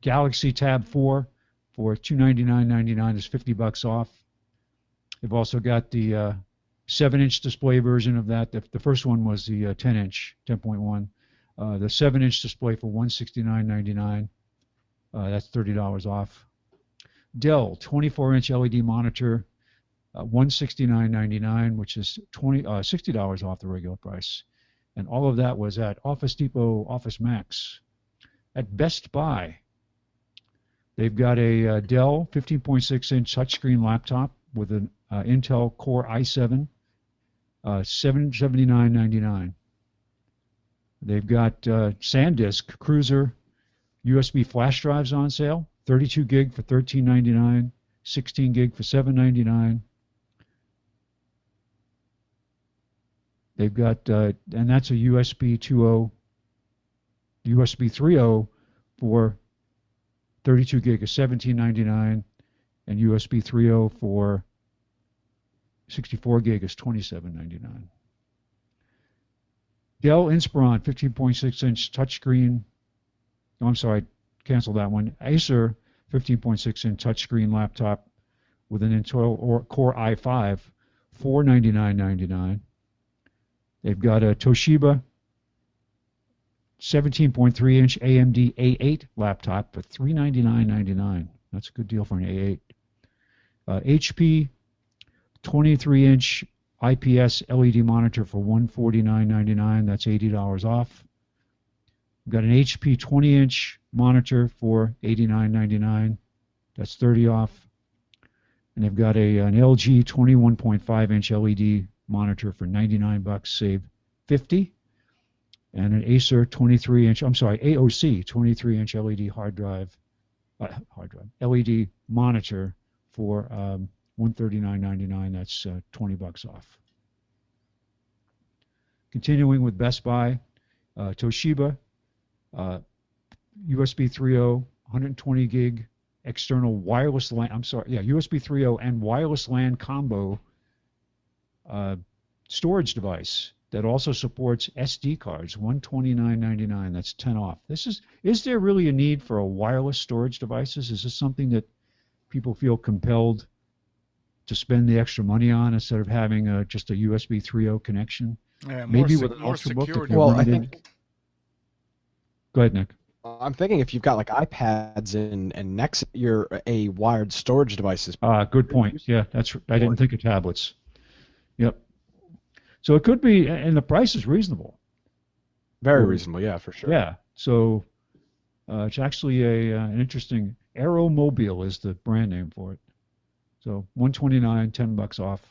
Galaxy Tab 4 for $299.99. Is $50 off. They've also got the 7-inch display version of that. The first one was the 10-inch, 10.1. The 7-inch display for $169.99. That's $30 off. Dell 24-inch LED monitor, $169.99, which is $60 off the regular price. And all of that was at Office Depot, Office Max. At Best Buy, they've got a Dell 15.6-inch touchscreen laptop with an Intel Core i7, $779.99. They've got SanDisk Cruiser USB flash drives on sale. 32 gig for $13.99, 16 gig for $7.99. They've got, and that's a USB 2.0, USB 3.0 for 32 gig of $17.99, and USB 3.0 for 64 gig is $27.99. Dell Inspiron 15.6-inch touchscreen. Oh, I'm sorry, cancel that one. Acer 15.6-inch touchscreen laptop with an Intel Core i5, $499.99. They've got a Toshiba 17.3-inch AMD A8 laptop for $399.99. That's a good deal for an A8. HP 23-inch IPS LED monitor for $149.99. That's $80 off. We've got an HP 20-inch monitor for $89.99. That's $30 off. And they've got an LG 21.5-inch LED monitor for $99, save $50. And an Acer 23-inch, I'm sorry, AOC 23-inch LED LED monitor for $139.99. That's $20 off. Continuing with Best Buy, Toshiba, USB 3.0, 120 gig external wireless LAN, USB 3.0 and wireless LAN combo storage device that also supports SD cards, $129.99. That's 10 off. Is there really a need for a wireless storage devices? Is this something that people feel compelled to spend the extra money on instead of having just a USB 3.0 connection? Maybe with an Ultrabook. security. Well, I think. Go ahead, Nick. I'm thinking if you've got like iPads and next a wired storage devices. Good point. Yeah, I didn't think of tablets. Yep. So it could be, and the price is reasonable. Very reasonable, yeah, for sure. Yeah. So it's actually an interesting. Aeromobile is the brand name for it. So $129, $10 off.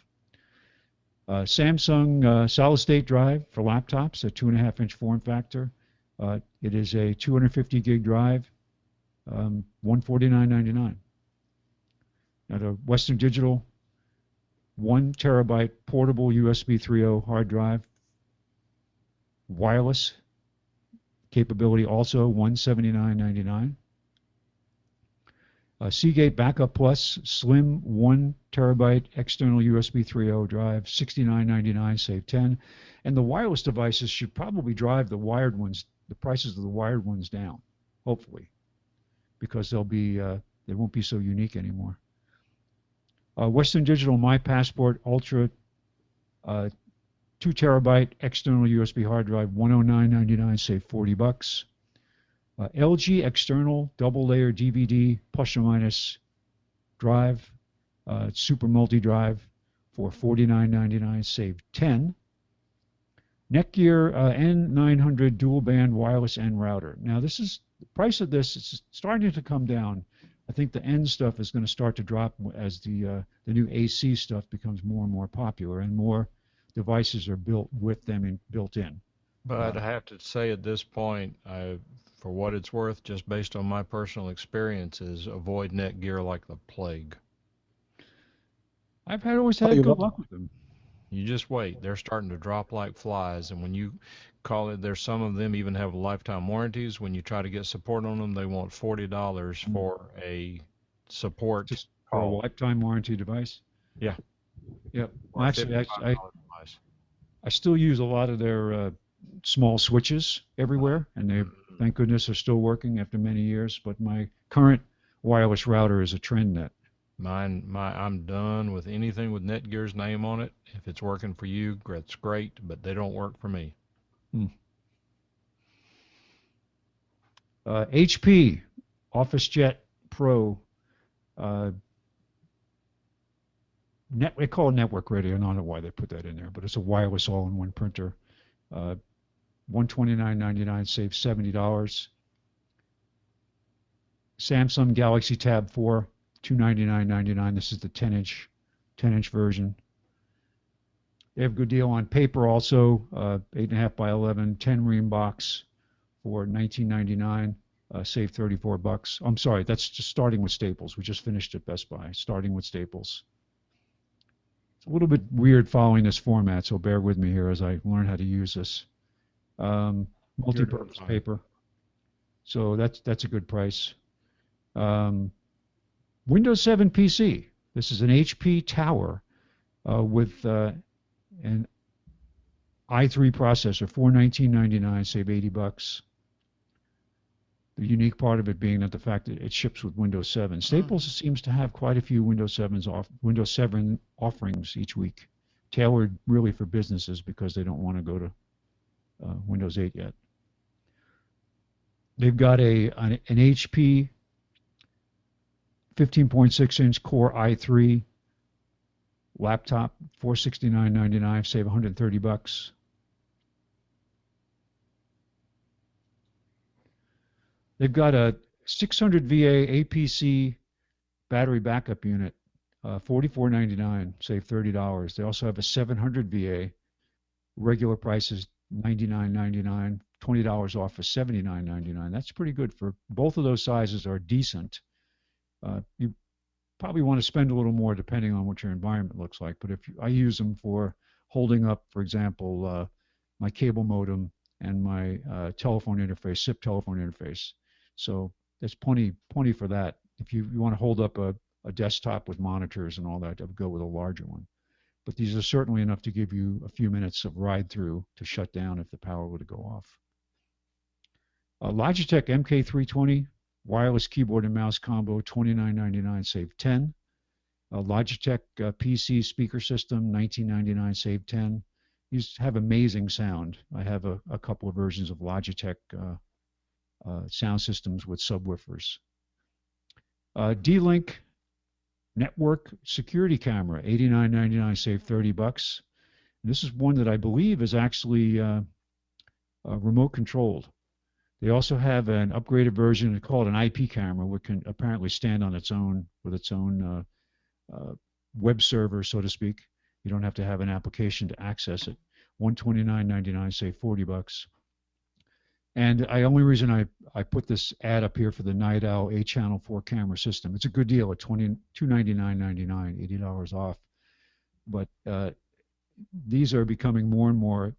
Samsung solid state drive for laptops, a 2.5-inch form factor. It is a 250 gig drive, $149.99. Now the Western Digital 1 terabyte portable USB 3.0 hard drive, wireless capability also $179.99. Seagate Backup Plus Slim 1 terabyte external USB 3.0 drive, $69.99, save $10. And the wireless devices should probably drive the wired ones, the prices of the wired ones down, hopefully, because they won't be so unique anymore. Western Digital My Passport Ultra 2 terabyte external USB hard drive, $109.99, save $40. LG external double layer DVD plus or minus drive, super multi drive for $49.99, save $10. Netgear N900 dual band wireless N router. Now the price of this is starting to come down. I think the N stuff is going to start to drop as the new AC stuff becomes more and more popular and more devices are built with them and built in. But I have to say at this point, for what it's worth, just based on my personal experiences, avoid Netgear like the plague. I've always had good luck with them. You just wait. They're starting to drop like flies. And when you call it, there's some of them even have lifetime warranties. When you try to get support on them, they want $40 for a support. Just for a lifetime warranty device? Yeah. Yep. Well, actually, I still use a lot of their small switches everywhere, and they, thank goodness, are still working after many years. But my current wireless router is a TrendNet. I'm done with anything with Netgear's name on it. If it's working for you, that's great, but they don't work for me. HP OfficeJet Pro. They call it network radio. I don't know why they put that in there, but it's a wireless all-in-one printer. $129.99, save $70. Samsung Galaxy Tab 4, $299.99. This is the 10-inch version. They have a good deal on paper also, 8.5 by 11, 10 ream box for $19.99. save $34. I'm sorry, that's just starting with Staples. We just finished at Best Buy, starting with Staples. It's a little bit weird following this format, so bear with me here as I learn how to use this. Multi-purpose paper. So that's a good price. Windows 7 PC. This is an HP Tower with an i3 processor, $419.99, save $80. The unique part of it being that the fact that it ships with Windows 7. Staples seems to have quite a few Windows 7 offerings each week, tailored really for businesses because they don't want to go to Windows 8 yet. They've got an HP 15.6-inch Core i3 laptop, $469.99, save $130. They've got a 600 VA APC battery backup unit, $44.99, save $30. They also have a 700 VA, regular price is $99.99, $20 off for $79.99. That's pretty good for both of those sizes are decent. You probably want to spend a little more depending on what your environment looks like. But I use them for holding up, for example, my cable modem and my telephone interface, SIP telephone interface. So there's plenty for that. If you want to hold up a desktop with monitors and all that, I would go with a larger one. But these are certainly enough to give you a few minutes of ride through to shut down if the power were to go off. Logitech MK320 wireless keyboard and mouse combo, $29.99, save $10. Logitech PC speaker system, $19.99, save $10. These have amazing sound. I have a couple of versions of Logitech sound systems with subwoofers. D-Link network security camera, $89.99, save $30. This is one that I believe is actually remote controlled. They also have an upgraded version called an IP camera, which can apparently stand on its own with its own web server, so to speak. You don't have to have an application to access it. $129.99, save $40. And the only reason I put this ad up here for the Night Owl 8-channel 4-camera system. It's a good deal at $299.99, $80 off. But these are becoming more and more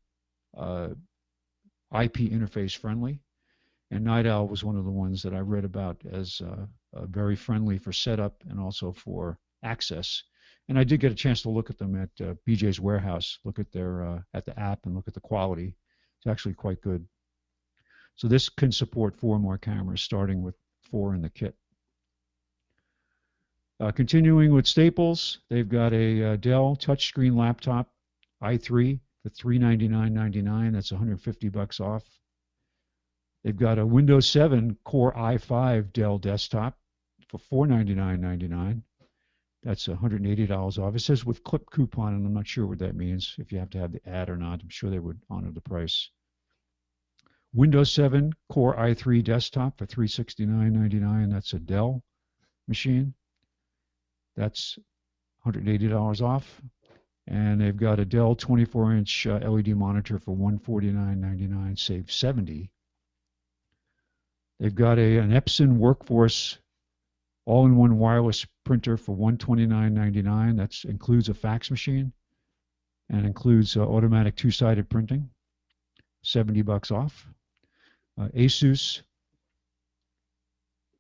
IP interface friendly. And Night Owl was one of the ones that I read about as very friendly for setup and also for access. And I did get a chance to look at them at BJ's Warehouse, look at their at the app and look at the quality. It's actually quite good. So this can support 4 more cameras, starting with 4 in the kit. Continuing with Staples, they've got a Dell touchscreen laptop, i3, for $399.99. That's $150 off. They've got a Windows 7 Core i5 Dell desktop for $499.99. That's $180 off. It says with clip coupon, and I'm not sure what that means, if you have to have the ad or not. I'm sure they would honor the price. Windows 7 Core i3 desktop for $369.99. That's a Dell machine. That's $180 off. And they've got a Dell 24-inch LED monitor for $149.99, save $70. They've got an Epson Workforce all-in-one wireless printer for $129.99. That includes a fax machine and includes automatic 2-sided printing, $70 off. Asus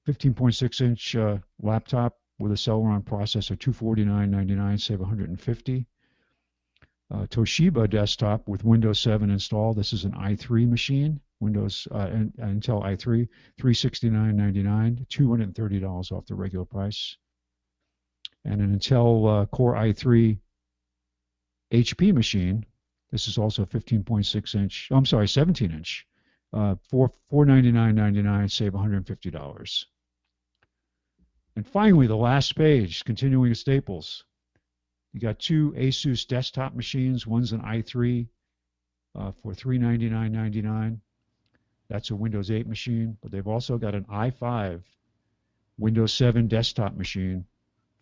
15.6-inch laptop with a Celeron processor, $249.99, save $150. Toshiba desktop with Windows 7 installed. This is an i3 machine, Windows Intel i3, $369.99, $230 off the regular price. And an Intel Core i3 HP machine. This is also 15.6-inch. I'm sorry, 17-inch. $499.99, save $150. And finally, the last page, continuing with Staples. You got 2 Asus desktop machines. One's an i3 for $399.99. That's a Windows 8 machine. But they've also got an i5 Windows 7 desktop machine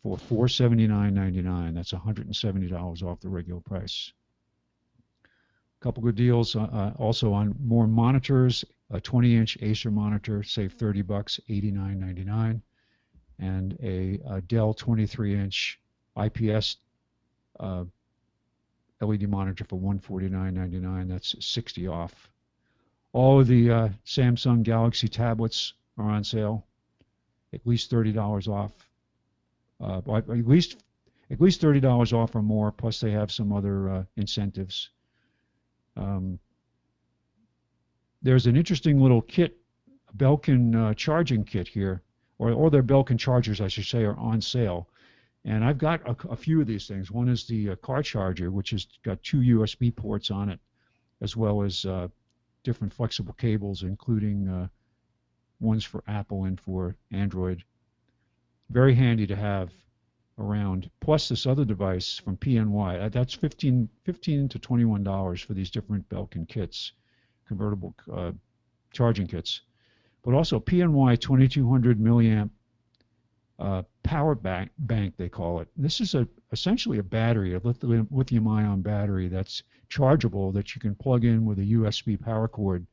for $479.99. That's $170 off the regular price. A couple good deals also on more monitors. a 20-inch Acer monitor, save $30, $89.99, and a Dell 23-inch IPS LED monitor for $149.99. That's 60 off. All of the Samsung Galaxy tablets are on sale, at least $30 off. At least $30 off or more. Plus, they have some other incentives. There's an interesting little kit, Belkin charging kit here, or all their Belkin chargers, I should say, are on sale. And I've got a few of these things. One is the car charger, which has got 2 USB ports on it, as well as different flexible cables, including ones for Apple and for Android. Very handy to have around. Plus this other device from PNY. That's $15 to $21 for these different Belkin kits, convertible charging kits. But also PNY 2200 milliamp power bank, they call it. This is essentially a battery, a lithium-ion battery that's chargeable, that you can plug in with a USB power cord,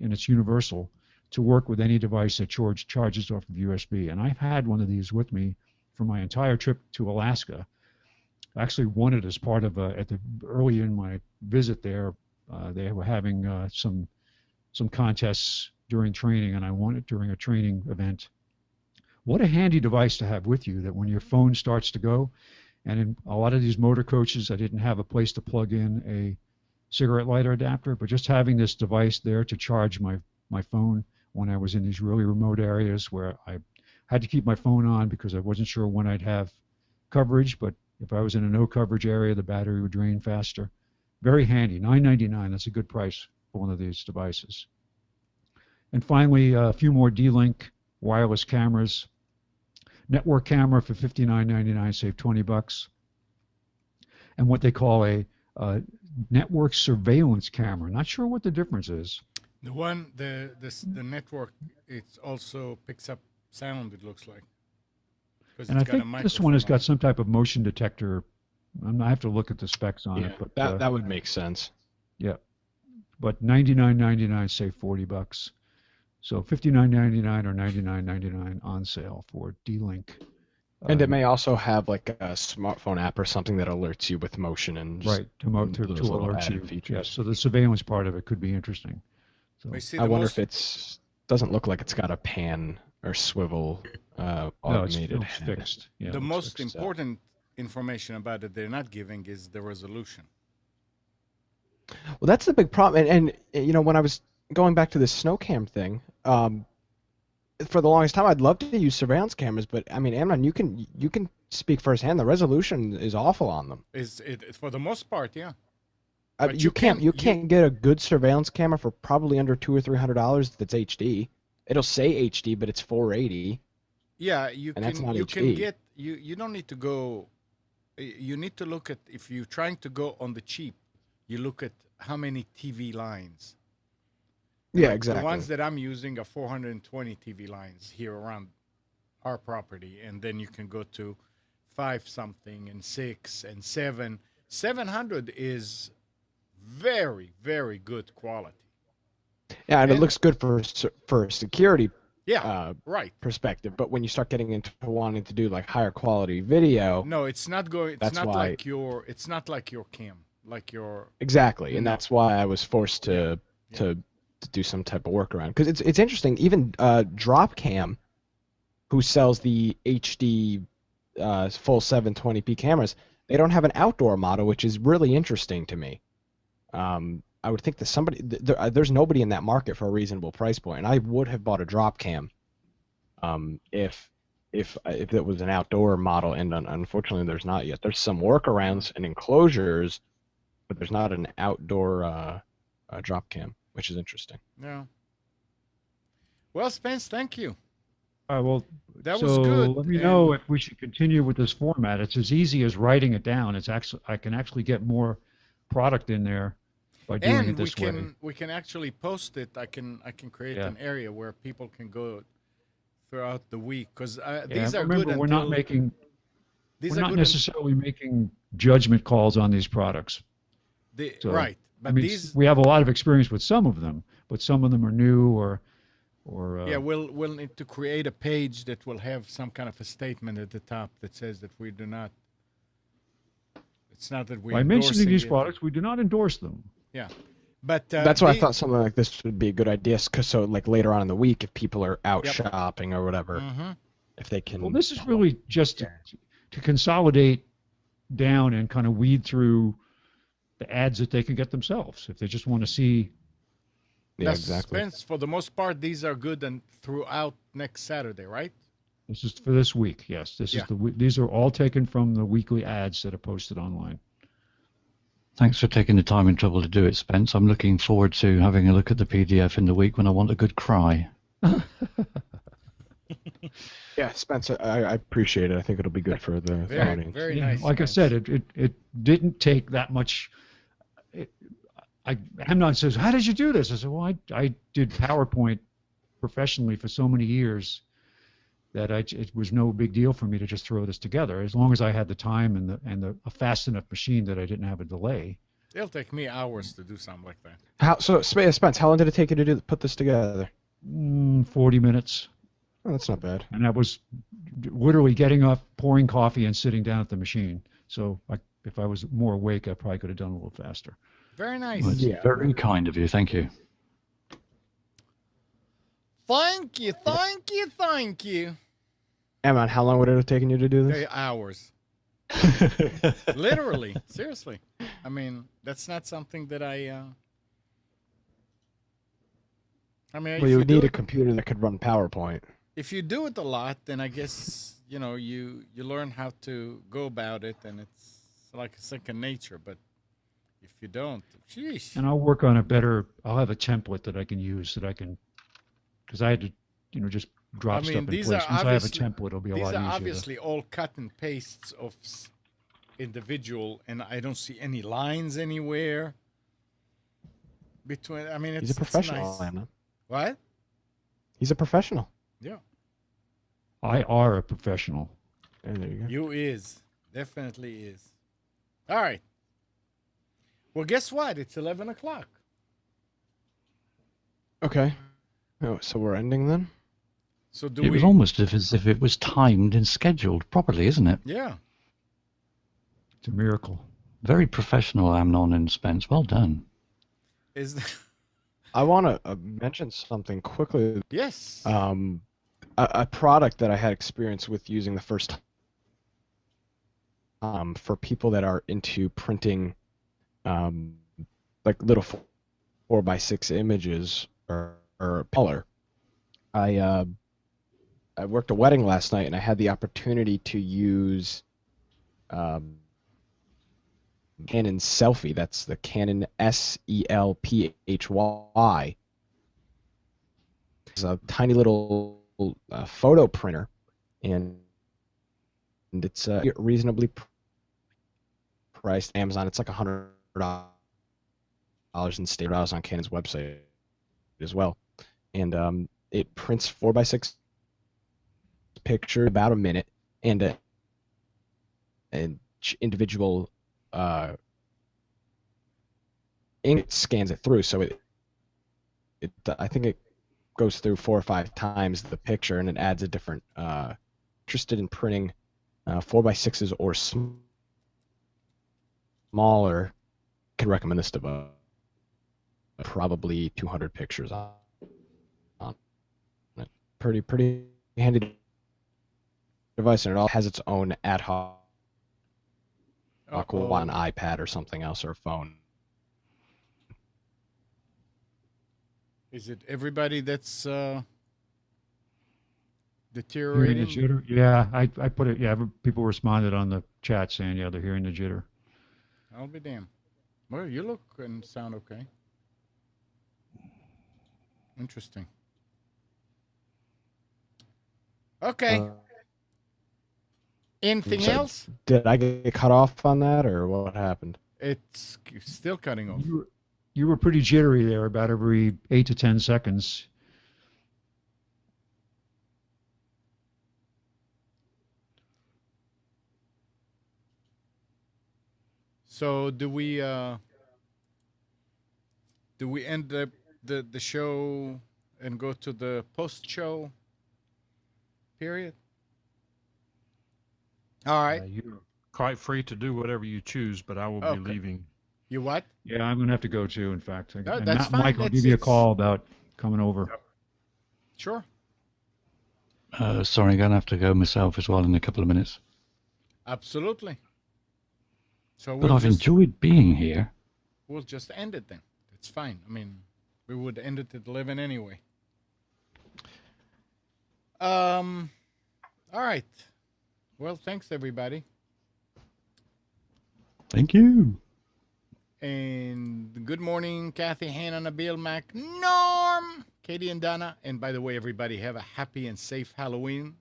and it's universal to work with any device that charges off of USB. And I've had one of these with me for my entire trip to Alaska. I actually won it as part of early in my visit there. They were having some contests during training, and I won it during a training event. What a handy device to have with you, that when your phone starts to go, and in a lot of these motor coaches, I didn't have a place to plug in a cigarette lighter adapter, but just having this device there to charge my phone when I was in these really remote areas where I had to keep my phone on because I wasn't sure when I'd have coverage, but if I was in a no coverage area, the battery would drain faster. Very handy, $9.99, that's a good price for one of these devices. And finally, a few more D-Link wireless cameras. Network camera for $59.99, save $20. And what they call a network surveillance camera. Not sure what the difference is. The network, it also picks up sound, it looks like. And I think this one has got some type of motion detector. I have to look at the specs on it. But that would make sense. Yeah. But $99.99, save $40. So $59.99 or $99.99 on sale for D-Link. And it may also have like a smartphone app or something that alerts you with motion and right to alert you. Features. Yes, so the surveillance part of it could be interesting. So I wonder if it doesn't look like it's got a pan or swivel automated. No, it's fixed. Yeah, the most important information about it they're not giving is the resolution. Well, that's the big problem. And you know, when I was going back to this SnowCam thing, for the longest time, I'd love to use surveillance cameras, but I mean, Amnon, you can speak firsthand. The resolution is awful on them. Is it for the most part, yeah. You can't get a good surveillance camera for probably under $200 or $300 that's HD. It'll say HD, but it's 480. Yeah, you and can get you don't need to go. You need to look at, if you're trying to go on the cheap, you look at how many TV lines. Yeah, like exactly. The ones that I'm using are 420 TV lines here around our property, and then you can go to 5 something and 6 and 7. 700 is very, very good quality. Yeah, and it looks good for security. Yeah, right. Perspective, but when you start getting into wanting to do like higher quality video, no, it's not going. It's not like your. It's not like your cam, like your. Exactly, and that's why I was forced to do some type of workaround, because it's interesting. Even Dropcam, who sells the HD full 720p cameras, they don't have an outdoor model, which is really interesting to me. I would think that there's nobody in that market for a reasonable price point, and I would have bought a Dropcam if it was an outdoor model, and unfortunately there's not yet. There's some workarounds and enclosures, but there's not an outdoor Dropcam, which is interesting. Yeah. Well, Spence, thank you. Well, that was good. Let me know if we should continue with this format. It's as easy as writing it down. I can actually get more product in there by doing it this way. We can actually post it. I can create an area where people can go throughout the week, because these are remember, good. We're not necessarily making judgment calls on these products. Right. But these, we have a lot of experience with some of them, but some of them are new or yeah, we'll need to create a page that will have some kind of a statement at the top that says that we do not. It's not that we. by mentioning these products, we do not endorse them. Yeah, but that's why I thought something like this would be a good idea. Cause so like later on in the week, if people are out shopping or whatever, if they can. Well, this is really just to consolidate down and kind of weed through the ads that they can get themselves if they just want to see. Yeah, exactly. Spence, for the most part, these are good and throughout next Saturday, right? This is for this week. Yes, this is these are all taken from the weekly ads that are posted online. Thanks for taking the time and trouble to do it, Spence. I'm looking forward to having a look at the PDF in the week when I want a good cry. Yeah, Spencer, I appreciate it. I think it'll be good for the audience. Very nice. Like I said, it didn't take that much. Amnon says, "How did you do this?" I said, "Well, I did PowerPoint professionally for so many years that it was no big deal for me to just throw this together, as long as I had the time and a fast enough machine that I didn't have a delay." It'll take me hours to do something like that. So Spence, how long did it take you to put this together? 40 minutes. Oh, that's not bad. And that was literally getting up, pouring coffee, and sitting down at the machine. So if I was more awake, I probably could have done a little faster. Very nice. Well, it's very kind of you. Thank you. Thank you. Amnon, how long would it have taken you to do this? Hours. Literally, seriously. I mean, that's not something that I mean, well, you would need a computer that could run PowerPoint. If you do it a lot, then I guess you learn how to go about it, and it's like a second nature. But if you don't, sheesh. And I'll work on I'll have a template that I can use because I had to, just drop stuff in place. Once I have a template, it'll be a lot easier. These are obviously all cut and pastes of individual, and I don't see any lines anywhere between. I mean, he's a professional, nice. What? He's a professional. Yeah. I are a professional. And there you go. You is. Definitely is. All right. Well, guess what? It's 11 o'clock. Okay. Oh, so we're ending then? So it was almost as if it was timed and scheduled properly, isn't it? Yeah. It's a miracle. Very professional, Amnon and Spence. Well done. I want to mention something quickly. Yes. A product that I had experience with using the first time for people that are into printing like little 4x6 images or color. I worked a wedding last night and I had the opportunity to use Canon Selphy. That's the Canon SELPHY. It's a tiny little photo printer, and it's reasonably priced. Amazon, it's like $100 in state. I was on Canon's website as well, and it prints 4x6 picture about a minute, and individual ink scans it through. So it I think it goes through 4 or 5 times the picture, and it adds a different. Interested in printing 4x6s or smaller, can recommend this device. Probably 200 pictures on it. Pretty handy device, and it all has its own ad hoc on an iPad or something else, or a phone. Is it everybody that's deteriorating? Hearing the jitter? Yeah, I put it. Yeah, people responded on the chat saying, yeah, they're hearing the jitter. I'll be damned. Well, you look and sound okay. Interesting. Okay. Anything else? Did I get cut off on that, or what happened? It's still cutting off. You were pretty jittery there about every 8 to 10 seconds. So do we do we end the show and go to the post-show period? All right. You're quite free to do whatever you choose, but I will be leaving. You what? Yeah, I'm gonna have to go too. In fact, No, and that's fine. Mike will give you a call about coming over. Yep. Sure. Sorry, I'm going to have to go myself as well in a couple of minutes. Absolutely. So But I've enjoyed being here. We'll just end it then. It's fine. I mean, we would end it at 11 anyway. All right. Well, thanks everybody. Thank you. And good morning, Kathy, Hannah, Nabil, Mac, Norm, Katie, and Donna. And by the way, everybody, have a happy and safe Halloween.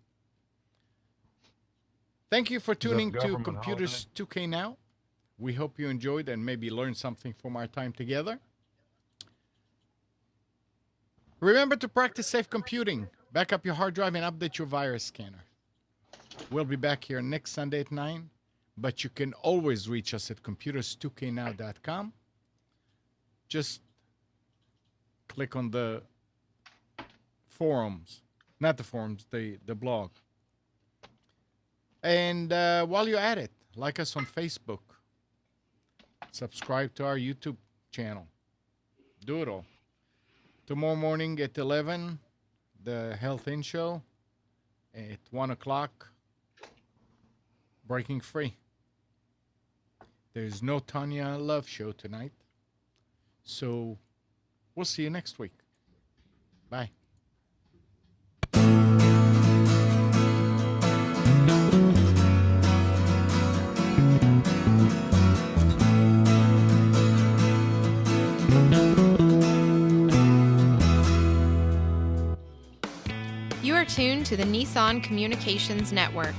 Thank you for tuning to Computers 2K Now. We hope you enjoyed and maybe learned something from our time together. Remember to practice safe computing. Back up your hard drive and update your virus scanner. We'll be back here next Sunday at 9. But you can always reach us at computers2know.com. Just click on the forums. Not the forums, the blog. And while you're at it, like us on Facebook. Subscribe to our YouTube channel. Do it all. Tomorrow morning at 11, the Health In Show. At 1 o'clock, Breaking Free. There's no Tanya Love Show tonight. So we'll see you next week. Bye. You are tuned to the Nissan Communications Network.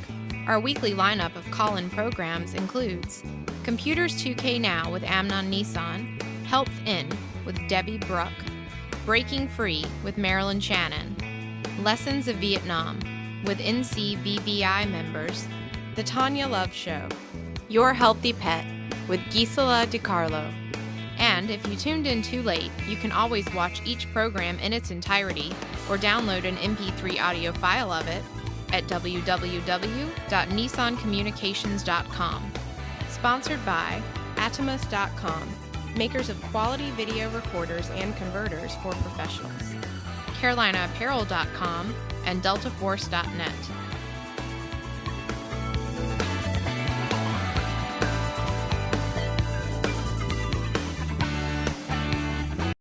Our weekly lineup of call-in programs includes Computers 2K Now with Amnon Nissan, Health In with Debbie Bruck, Breaking Free with Marilyn Shannon, Lessons of Vietnam with NCVVI members, The Tanya Love Show, Your Healthy Pet with Gisela DiCarlo. And if you tuned in too late, you can always watch each program in its entirety or download an MP3 audio file of it at www.nissancommunications.com. Sponsored by Atomus.com, makers of quality video recorders and converters for professionals, CarolinaApparel.com, and DeltaForce.net.